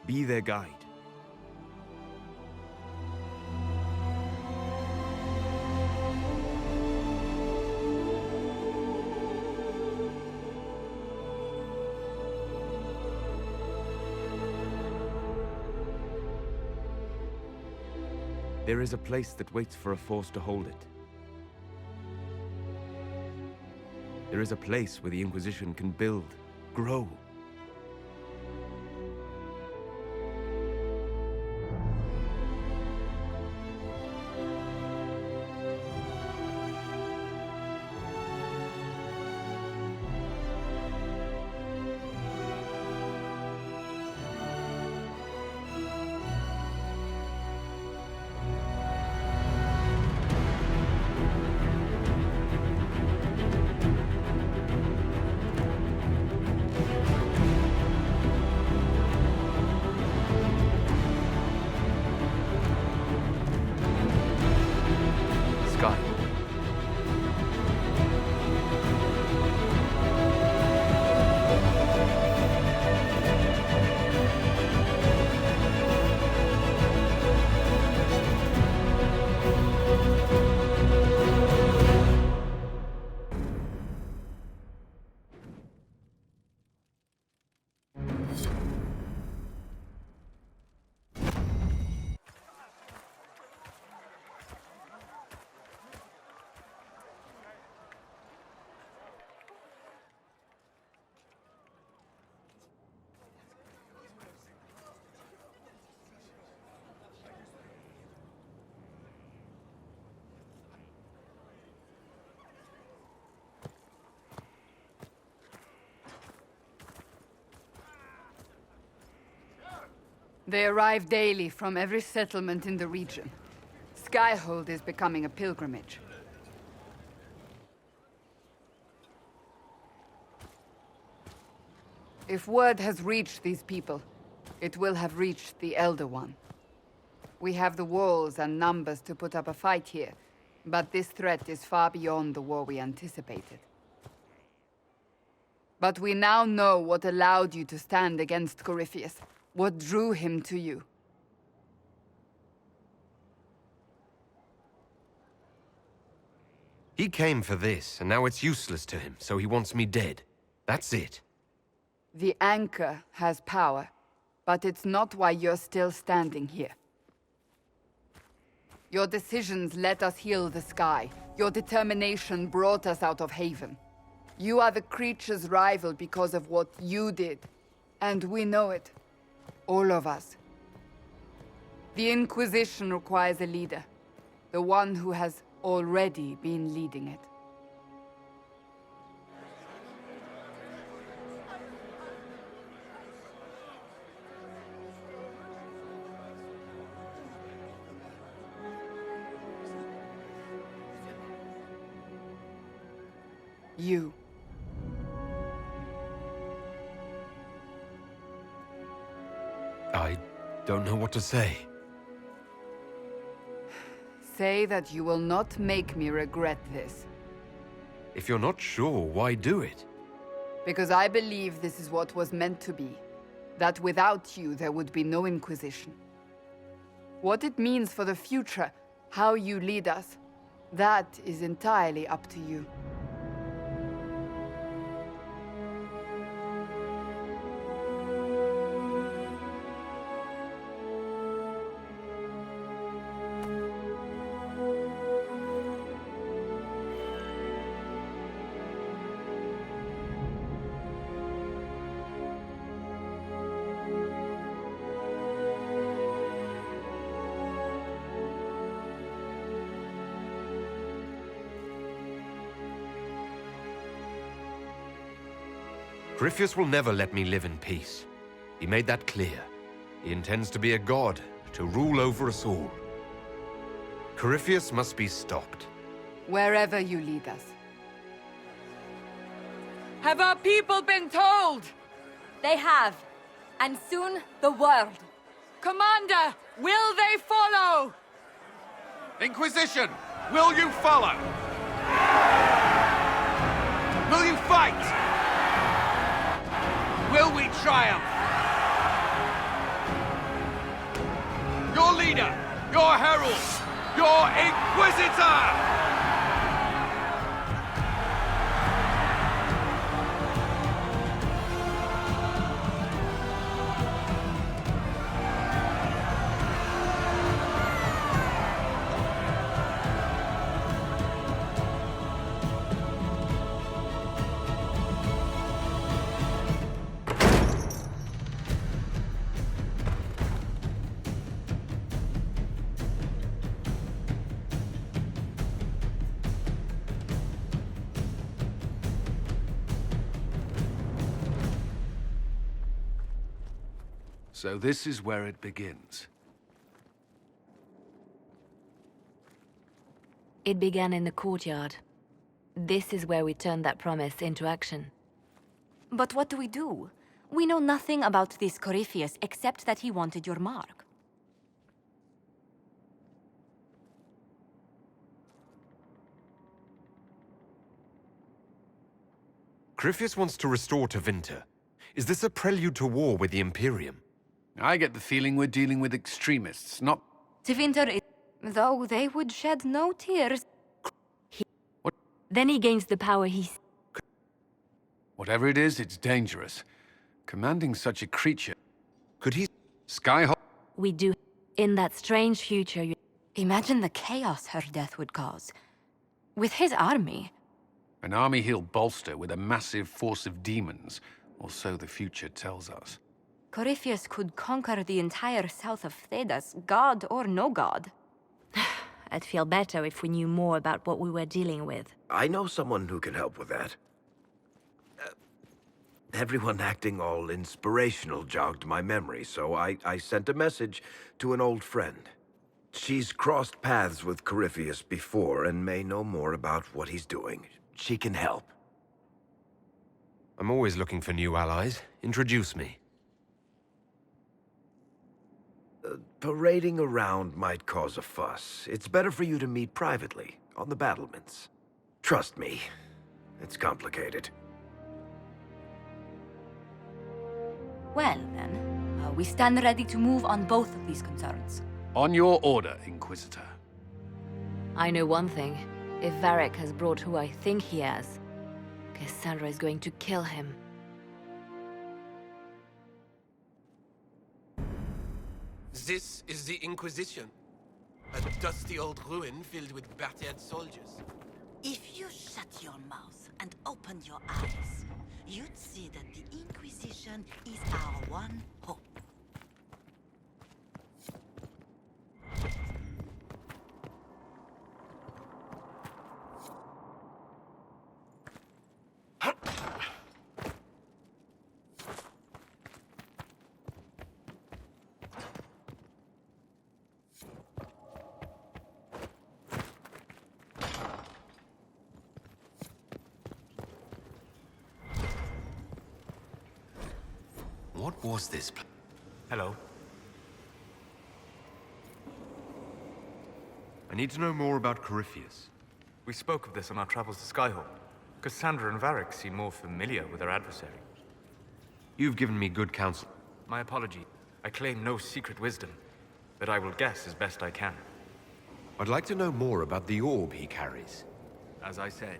Be their guide. There is a place that waits for a force to hold it. There is a place where the Inquisition can build, grow. They arrive daily from every settlement in the region. Skyhold is becoming a pilgrimage. If word has reached these people, it will have reached the Elder One. We have the walls and numbers to put up a fight here, but this threat is far beyond the war we anticipated. But we now know what allowed you to stand against Corypheus. What drew him to you? He came for this, and now it's useless to him, so he wants me dead. That's it. The Anchor has power, but it's not why you're still standing here. Your decisions let us heal the sky. Your determination brought us out of Haven. You are the creature's rival because of what you did, and we know it. All of us. The Inquisition requires a leader. The one who has already been leading it. You. I don't know what to say. Say that you will not make me regret this. If you're not sure, why do it? Because I believe this is what was meant to be. That without you, there would be no Inquisition. What it means for the future, how you lead us, that is entirely up to you. Corypheus will never let me live in peace. He made that clear. He intends to be a god, to rule over us all. Corypheus must be stopped. Wherever you lead us. Have our people been told? They have. And soon, the world. Commander, will they follow? Inquisition, will you follow? Will you fight? Will we triumph? Your leader, your herald, your Inquisitor! So this is where it begins. It began in the courtyard. This is where we turned that promise into action. But what do we do? We know nothing about this Corypheus except that he wanted your mark. Corypheus wants to restore Tevinter. Is this a prelude to war with the Imperium? I get the feeling we're dealing with extremists, not... Tevinter is... though they would shed no tears. Then he gains the power he... Whatever it is, it's dangerous. Commanding such a creature... Could he... Skyhawk... We do. In that strange future... Imagine the chaos her death would cause. With his army... An army he'll bolster with a massive force of demons, or so the future tells us. Corypheus could conquer the entire south of Thedas, god or no god. I'd feel better if we knew more about what we were dealing with. I know someone who can help with that. Everyone acting all inspirational jogged my memory, so I sent a message to an old friend. She's crossed paths with Corypheus before and may know more about what he's doing. She can help. I'm always looking for new allies. Introduce me. Parading around might cause a fuss. It's better for you to meet privately, on the battlements. Trust me, it's complicated. Well, then, we stand ready to move on both of these concerns. On your order, Inquisitor. I know one thing. If Varric has brought who I think he has, Cassandra is going to kill him. This is the Inquisition. A dusty old ruin filled with battered soldiers. If you shut your mouth and open your eyes, you'd see that the Inquisition is our one hope. What was this? Hello. I need to know more about Corypheus. We spoke of this on our travels to Skyhawk. Cassandra and Varric seem more familiar with their adversary. You've given me good counsel. My apology. I claim no secret wisdom, but I will guess as best I can. I'd like to know more about the orb he carries. As I said,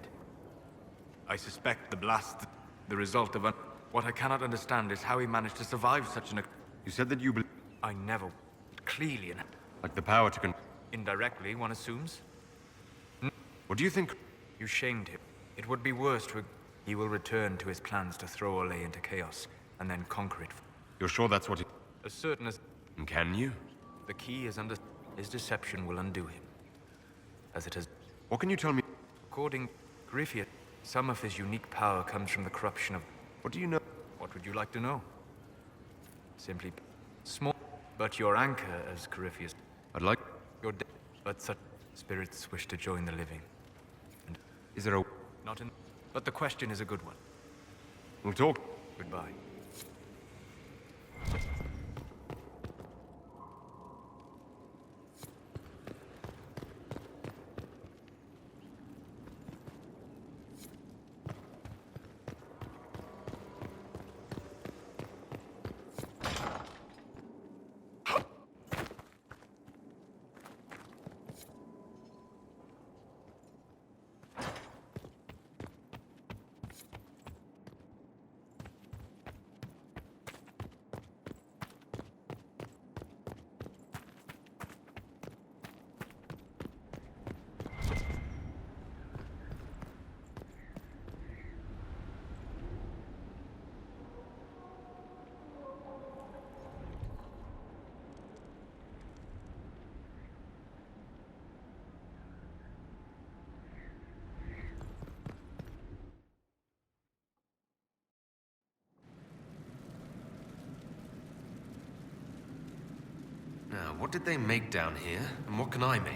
I suspect the blast, the result of what I cannot understand is how he managed to survive such an... You said that you believe... I never... Clearly, like the power to indirectly, one assumes. What do you think? You shamed him. It would be worse to... He will return to his plans to throw Orlais into chaos, and then conquer it. You're sure that's what he... As certain as... And can you? The key is under... His deception will undo him. As it has... What can you tell me? According to Griffiot, some of his unique power comes from the corruption of... What do you know? What would you like to know? Simply... Small... But your anchor, as Corypheus... I'd like... Your dead... But such spirits wish to join the living. And... Is there a... Not in... But the question is a good one. We'll talk. Goodbye. Now, what did they make down here, and what can I make?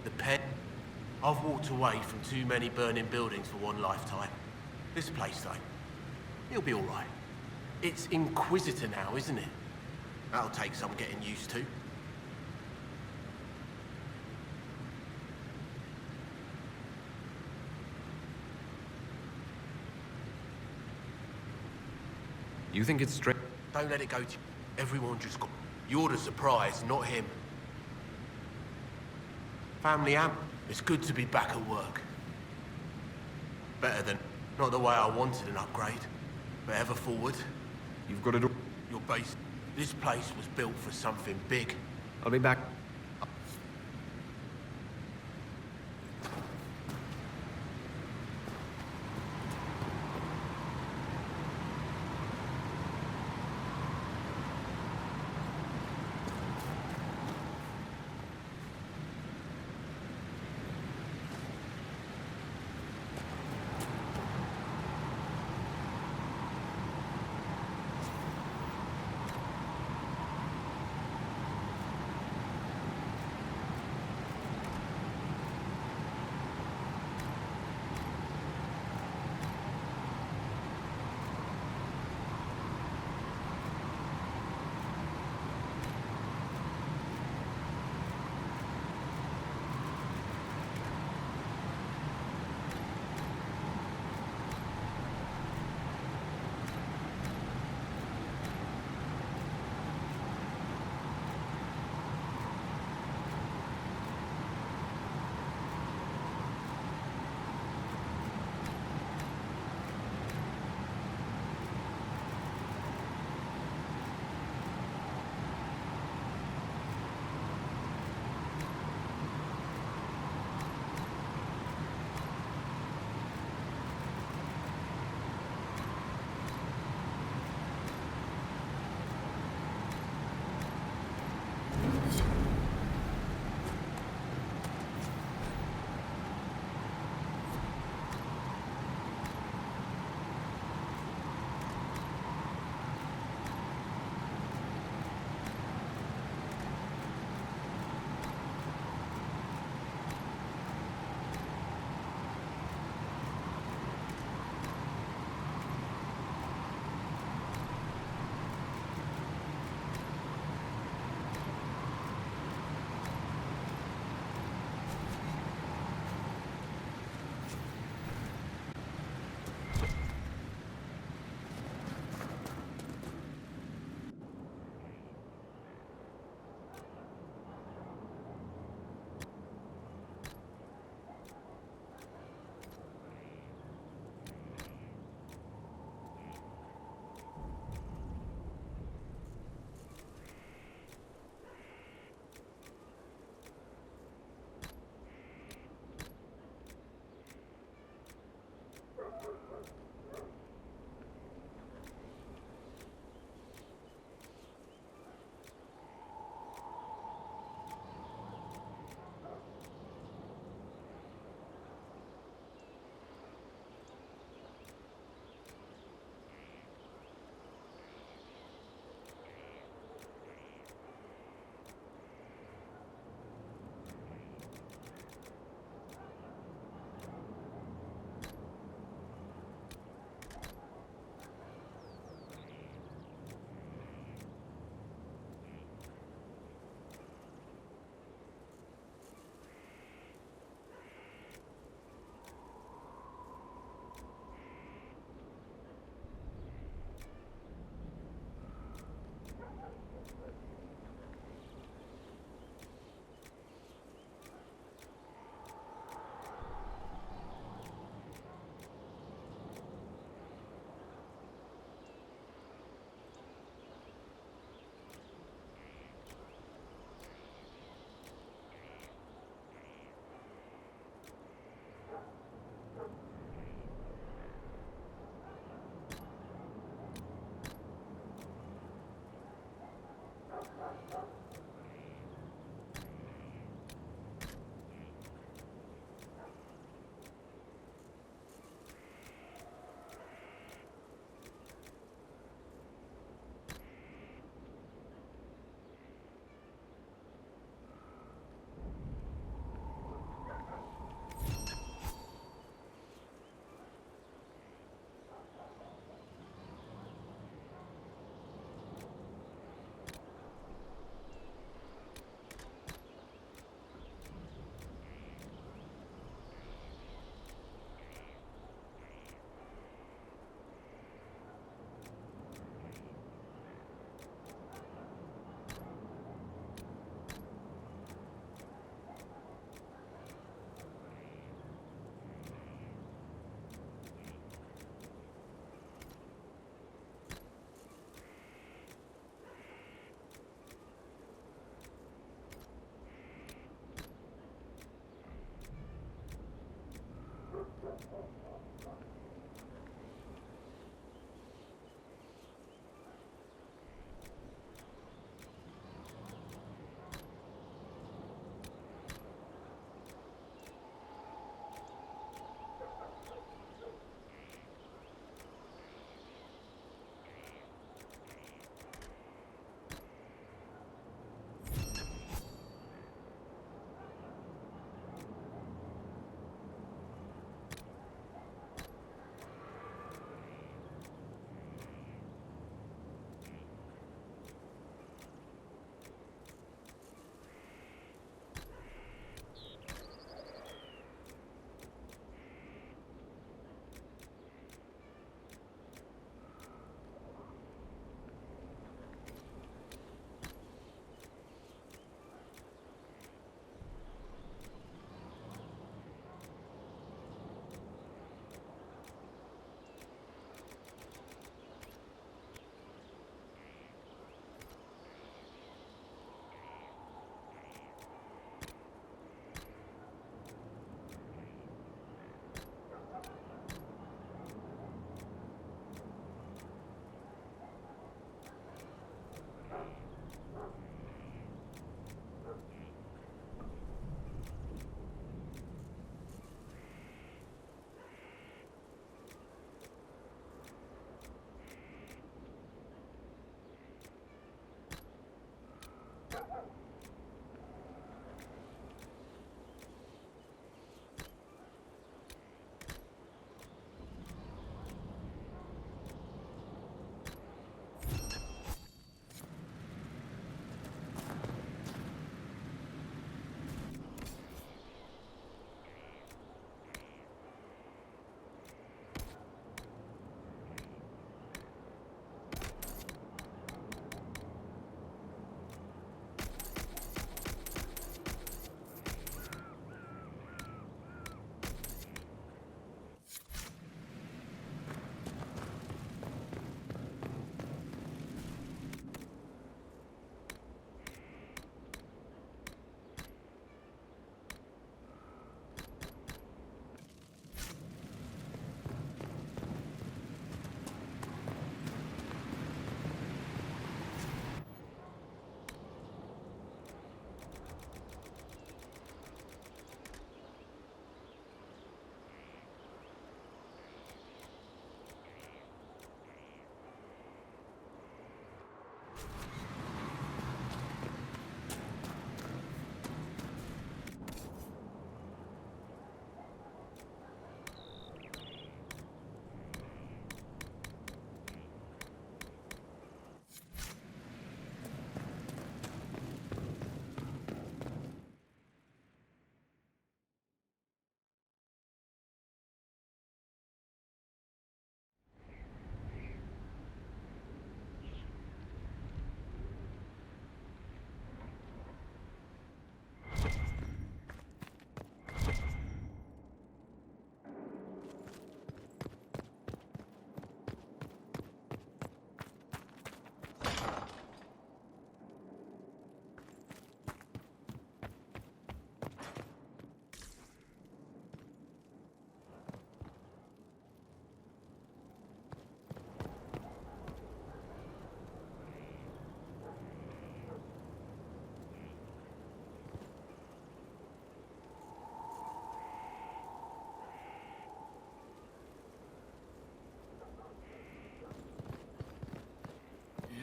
The pen. I've walked away from too many burning buildings for one lifetime. This place, though, it'll be all right. It's Inquisitor now, isn't it? That'll take some getting used to. You think it's straight? Don't let it go to... Everyone just got... You're the surprise, not him. Family amp. It's good to be back at work. Better than... Not the way I wanted an upgrade, but ever forward. You've got it all. Your base. This place was built for something big. I'll be back.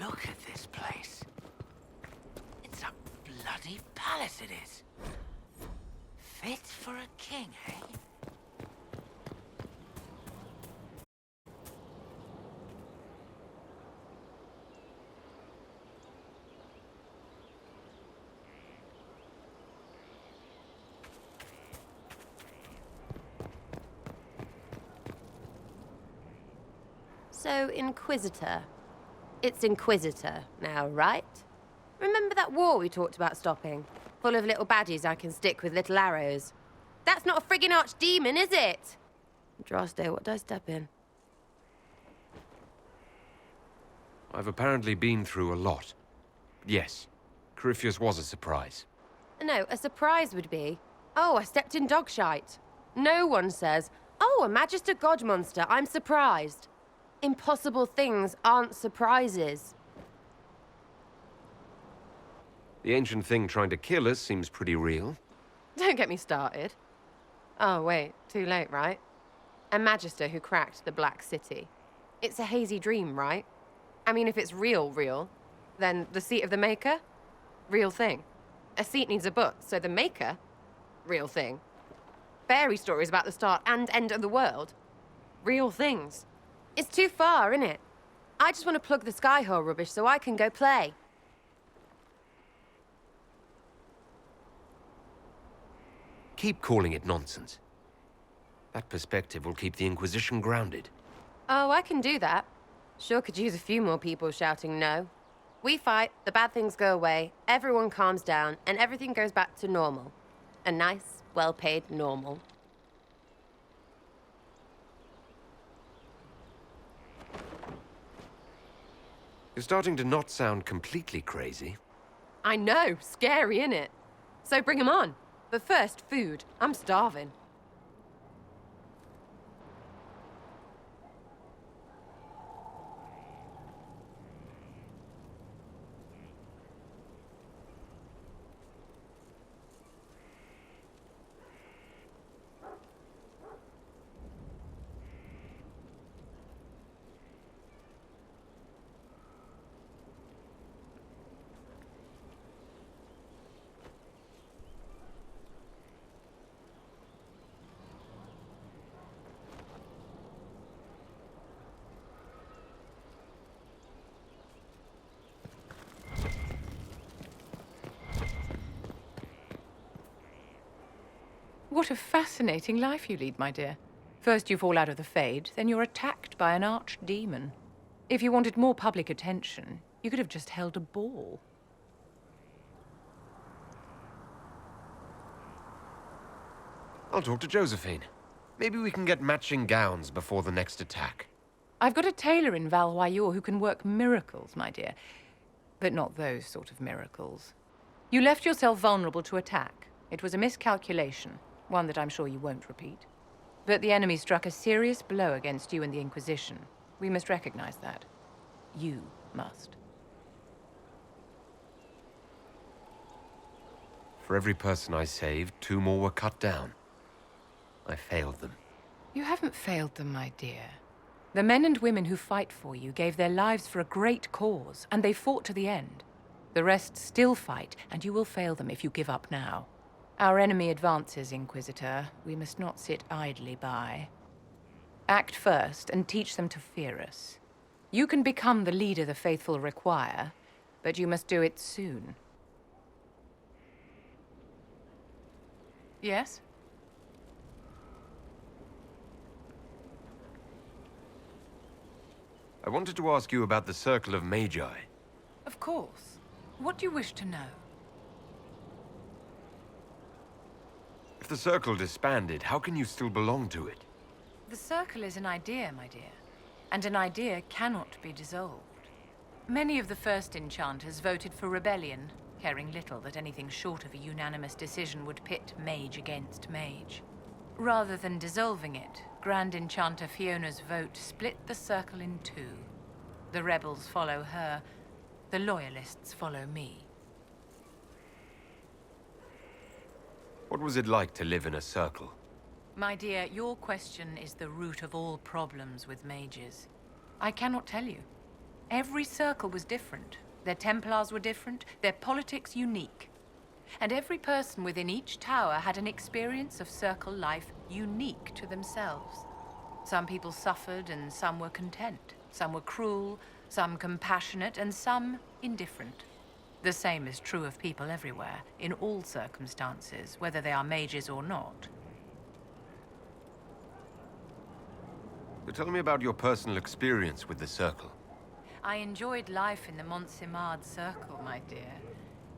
Look at this place. It's a bloody palace, it is. Fit for a king, eh? So, Inquisitor. It's Inquisitor now, right? Remember that war we talked about stopping? Full of little baddies I can stick with little arrows. That's not a friggin' archdemon, is it? Droste, what did I step in? I've apparently been through a lot. Yes, Corypheus was a surprise. No, a surprise would be, oh, I stepped in dog shite. No one says, Oh, a Magister God monster. I'm surprised. Impossible things aren't surprises. The ancient thing trying to kill us seems pretty real. Don't get me started. Oh, wait. Too late, right? A Magister who cracked the Black City. It's a hazy dream, right? I mean, if it's real, then the seat of the Maker? Real thing. A seat needs a butt, so the Maker? Real thing. Fairy stories about the start and end of the world? Real things. It's too far, innit? I just want to plug the Skyhole rubbish so I can go play. Keep calling it nonsense. That perspective will keep the Inquisition grounded. Oh, I can do that. Sure could use a few more people shouting no. We fight, the bad things go away, everyone calms down, and everything goes back to normal. A nice, well-paid normal. You're starting to not sound completely crazy. I know, scary, innit? So bring 'em on. But first, food. I'm starving. What a fascinating life you lead, my dear. First you fall out of the Fade, then you're attacked by an archdemon. If you wanted more public attention, you could have just held a ball. I'll talk to Josephine. Maybe we can get matching gowns before the next attack. I've got a tailor in Val Royeaux who can work miracles, my dear. But not those sort of miracles. You left yourself vulnerable to attack. It was a miscalculation, one that I'm sure you won't repeat. But the enemy struck a serious blow against you and the Inquisition. We must recognize that. You must. For every person I saved, 2 more were cut down. I failed them. You haven't failed them, my dear. The men and women who fight for you gave their lives for a great cause, and they fought to the end. The rest still fight, and you will fail them if you give up now. Our enemy advances, Inquisitor. We must not sit idly by. Act first, and teach them to fear us. You can become the leader the faithful require, but you must do it soon. Yes? I wanted to ask you about the Circle of Magi. Of course. What do you wish to know? If the Circle disbanded, how can you still belong to it? The Circle is an idea, my dear. And an idea cannot be dissolved. Many of the first enchanters voted for rebellion, caring little that anything short of a unanimous decision would pit mage against mage. Rather than dissolving it, Grand Enchanter Fiona's vote split the Circle in 2. The rebels follow her, the loyalists follow me. What was it like to live in a circle? My dear, your question is the root of all problems with mages. I cannot tell you. Every circle was different. Their Templars were different, their politics unique. And every person within each tower had an experience of circle life unique to themselves. Some people suffered and some were content. Some were cruel, some compassionate, and some indifferent. The same is true of people everywhere, in all circumstances, whether they are mages or not. So tell me about your personal experience with the Circle. I enjoyed life in the Montsimard Circle, my dear.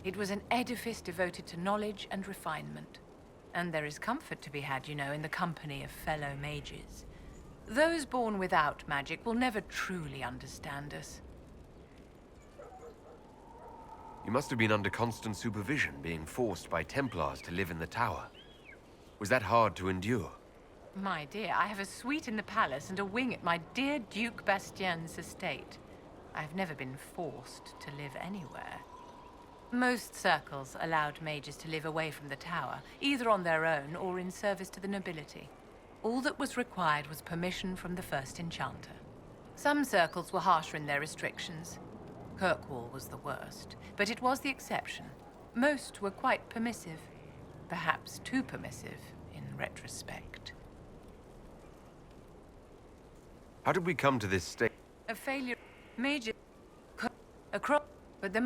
It was an edifice devoted to knowledge and refinement. And there is comfort to be had, you know, in the company of fellow mages. Those born without magic will never truly understand us. You must have been under constant supervision, being forced by Templars to live in the tower. Was that hard to endure? My dear, I have a suite in the palace and a wing at my dear Duke Bastien's estate. I have never been forced to live anywhere. Most circles allowed mages to live away from the tower, either on their own or in service to the nobility. All that was required was permission from the first enchanter. Some circles were harsher in their restrictions. Kirkwall was the worst, but it was the exception. Most were quite permissive. Perhaps too permissive in retrospect. How did we come to this state? A failure. Major. Across. But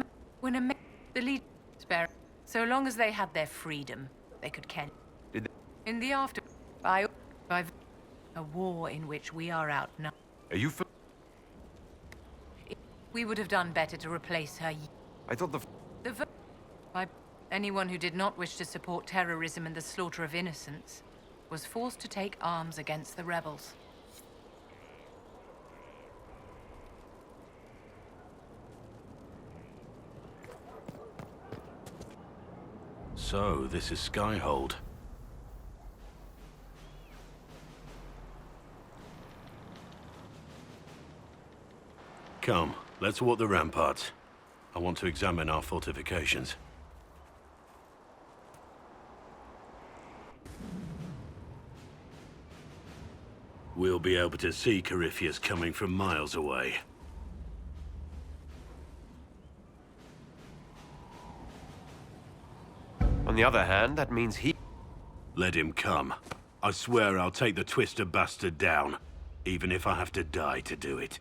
when the lead. Spare. So long as they had their freedom, they could ken. Did they? In the after. By a war in which we are outnumbered. Are you We would have done better to replace her. I thought By anyone who did not wish to support terrorism and the slaughter of innocents was forced to take arms against the rebels. So, this is Skyhold. Come, let's walk the ramparts. I want to examine our fortifications. We'll be able to see Corypheus coming from miles away. On the other hand, that means he... Let him come. I swear I'll take the Twister bastard down, even if I have to die to do it.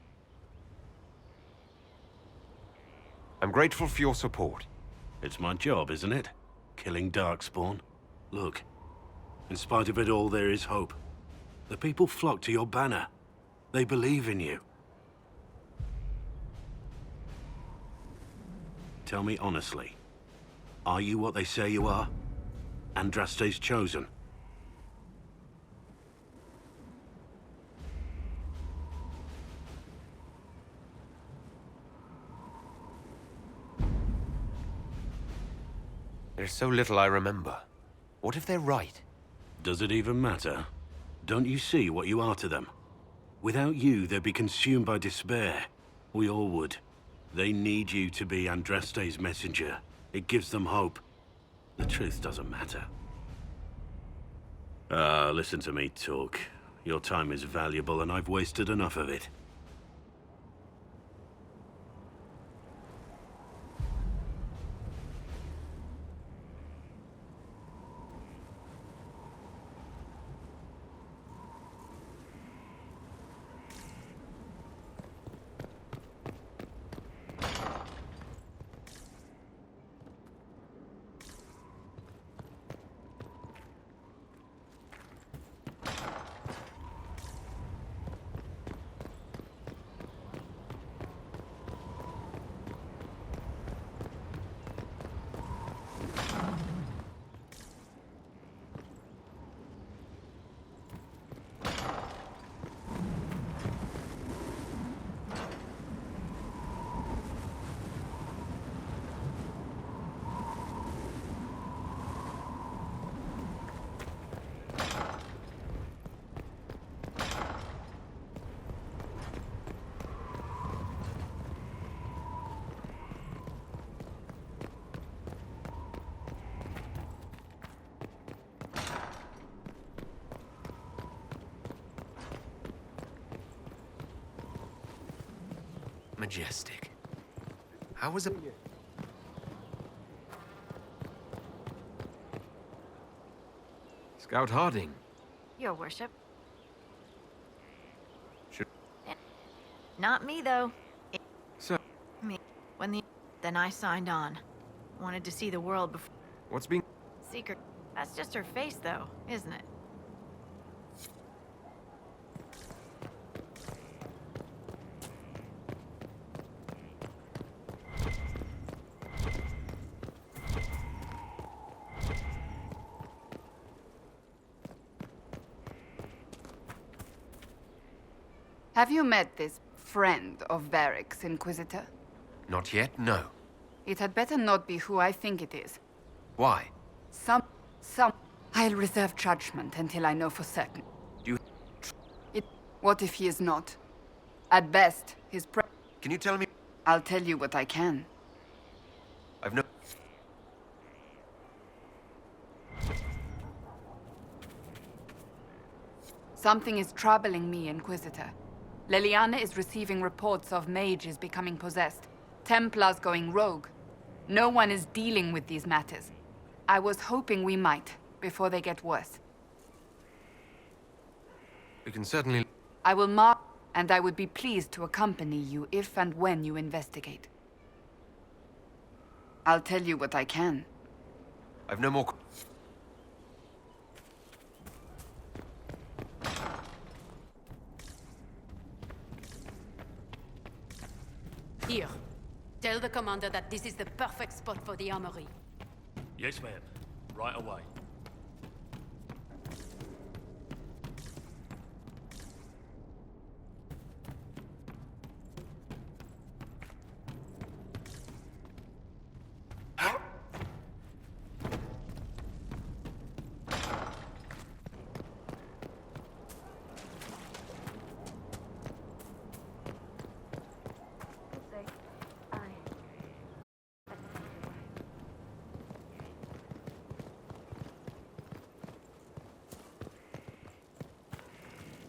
I'm grateful for your support. It's my job, isn't it? Killing Darkspawn. Look, in spite of it all, there is hope. The people flock to your banner. They believe in you. Tell me honestly, are you what they say you are? Andraste's chosen? There's so little I remember. What if they're right? Does it even matter? Don't you see what you are to them? Without you, they'd be consumed by despair. We all would. They need you to be Andraste's messenger. It gives them hope. The truth doesn't matter. Listen to me talk. Your time is valuable and I've wasted enough of it. Majestic. How was it? Scout Harding. Your worship. Should... Not me, though. So... Me. Then I signed on. Wanted to see the world before... What's being... Secret. That's just her face, though, isn't it? Have you met this friend of Varric's, Inquisitor? Not yet, no. It had better not be who I think it is. Why? Some... I'll reserve judgment until I know for certain. What if he is not? At best, his Can you tell me? I'll tell you what I can. I've no... Something is troubling me, Inquisitor. Leliana is receiving reports of mages becoming possessed, Templars going rogue. No one is dealing with these matters. I was hoping we might, before they get worse. We can certainly... I will mark, and I would be pleased to accompany you if and when you investigate. I'll tell you what I can. I've no more... Here. Tell the commander that this is the perfect spot for the armory. Yes, ma'am. Right away.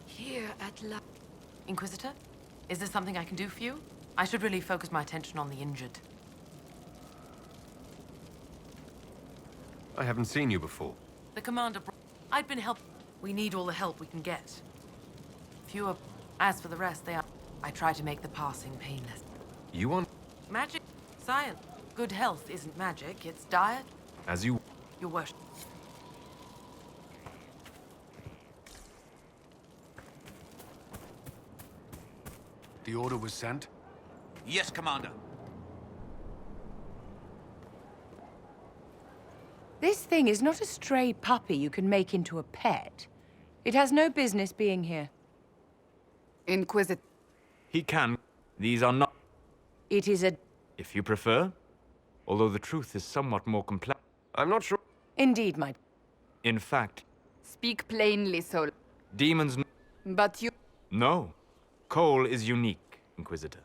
Here at la... Inquisitor? Is there something I can do for you? I should really focus my attention on the injured. I haven't seen you before. The commander I'd been helped. We need all the help we can get. Fewer... As for the rest, I try to make the passing painless. You want... Magic? Science. Good health isn't magic, it's diet. As you... Your worship. The order was sent? Yes, Commander. This thing is not a stray puppy you can make into a pet. It has no business being here. Inquisitor. He can. These are not... It is a... If you prefer. Although the truth is somewhat more complex. I'm not sure... Indeed, my... In fact... Speak plainly, Sol. Demons... But you... No. Cole is unique, Inquisitor.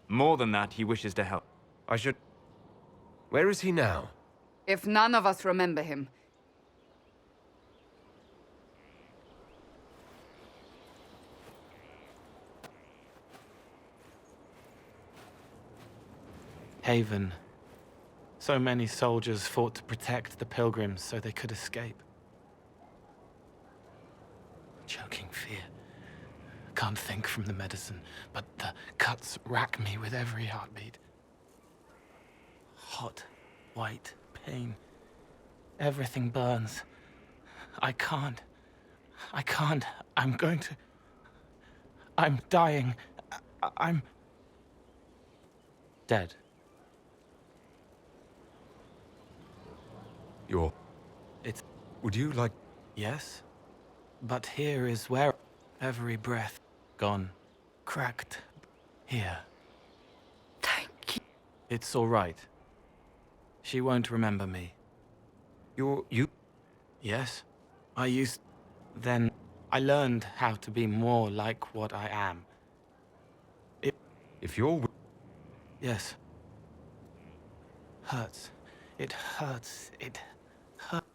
More than that, he wishes to help. I should... Where is he now? If none of us remember him... Haven. So many soldiers fought to protect the pilgrims so they could escape. Choking fear. Can't think from the medicine, but the cuts rack me with every heartbeat. Hot, white pain. Everything burns. I can't. I'm going to... I'm dying. I'm... dead. You're... It's... Would you like... Yes? But here is where every breath gone. Cracked. Here. Thank you. It's all right. She won't remember me. You... Yes. I used... Then I learned how to be more like what I am. If you're... Yes. Hurts. It hurts. It hurts.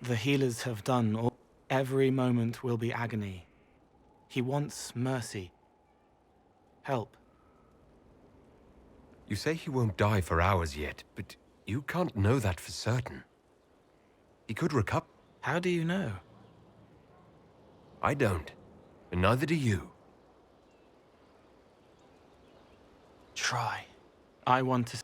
The healers have done all... Every moment will be agony. He wants mercy. Help. You say he won't die for hours yet, but you can't know that for certain. He could recover. How do you know? I don't. And neither do you. Try. I want to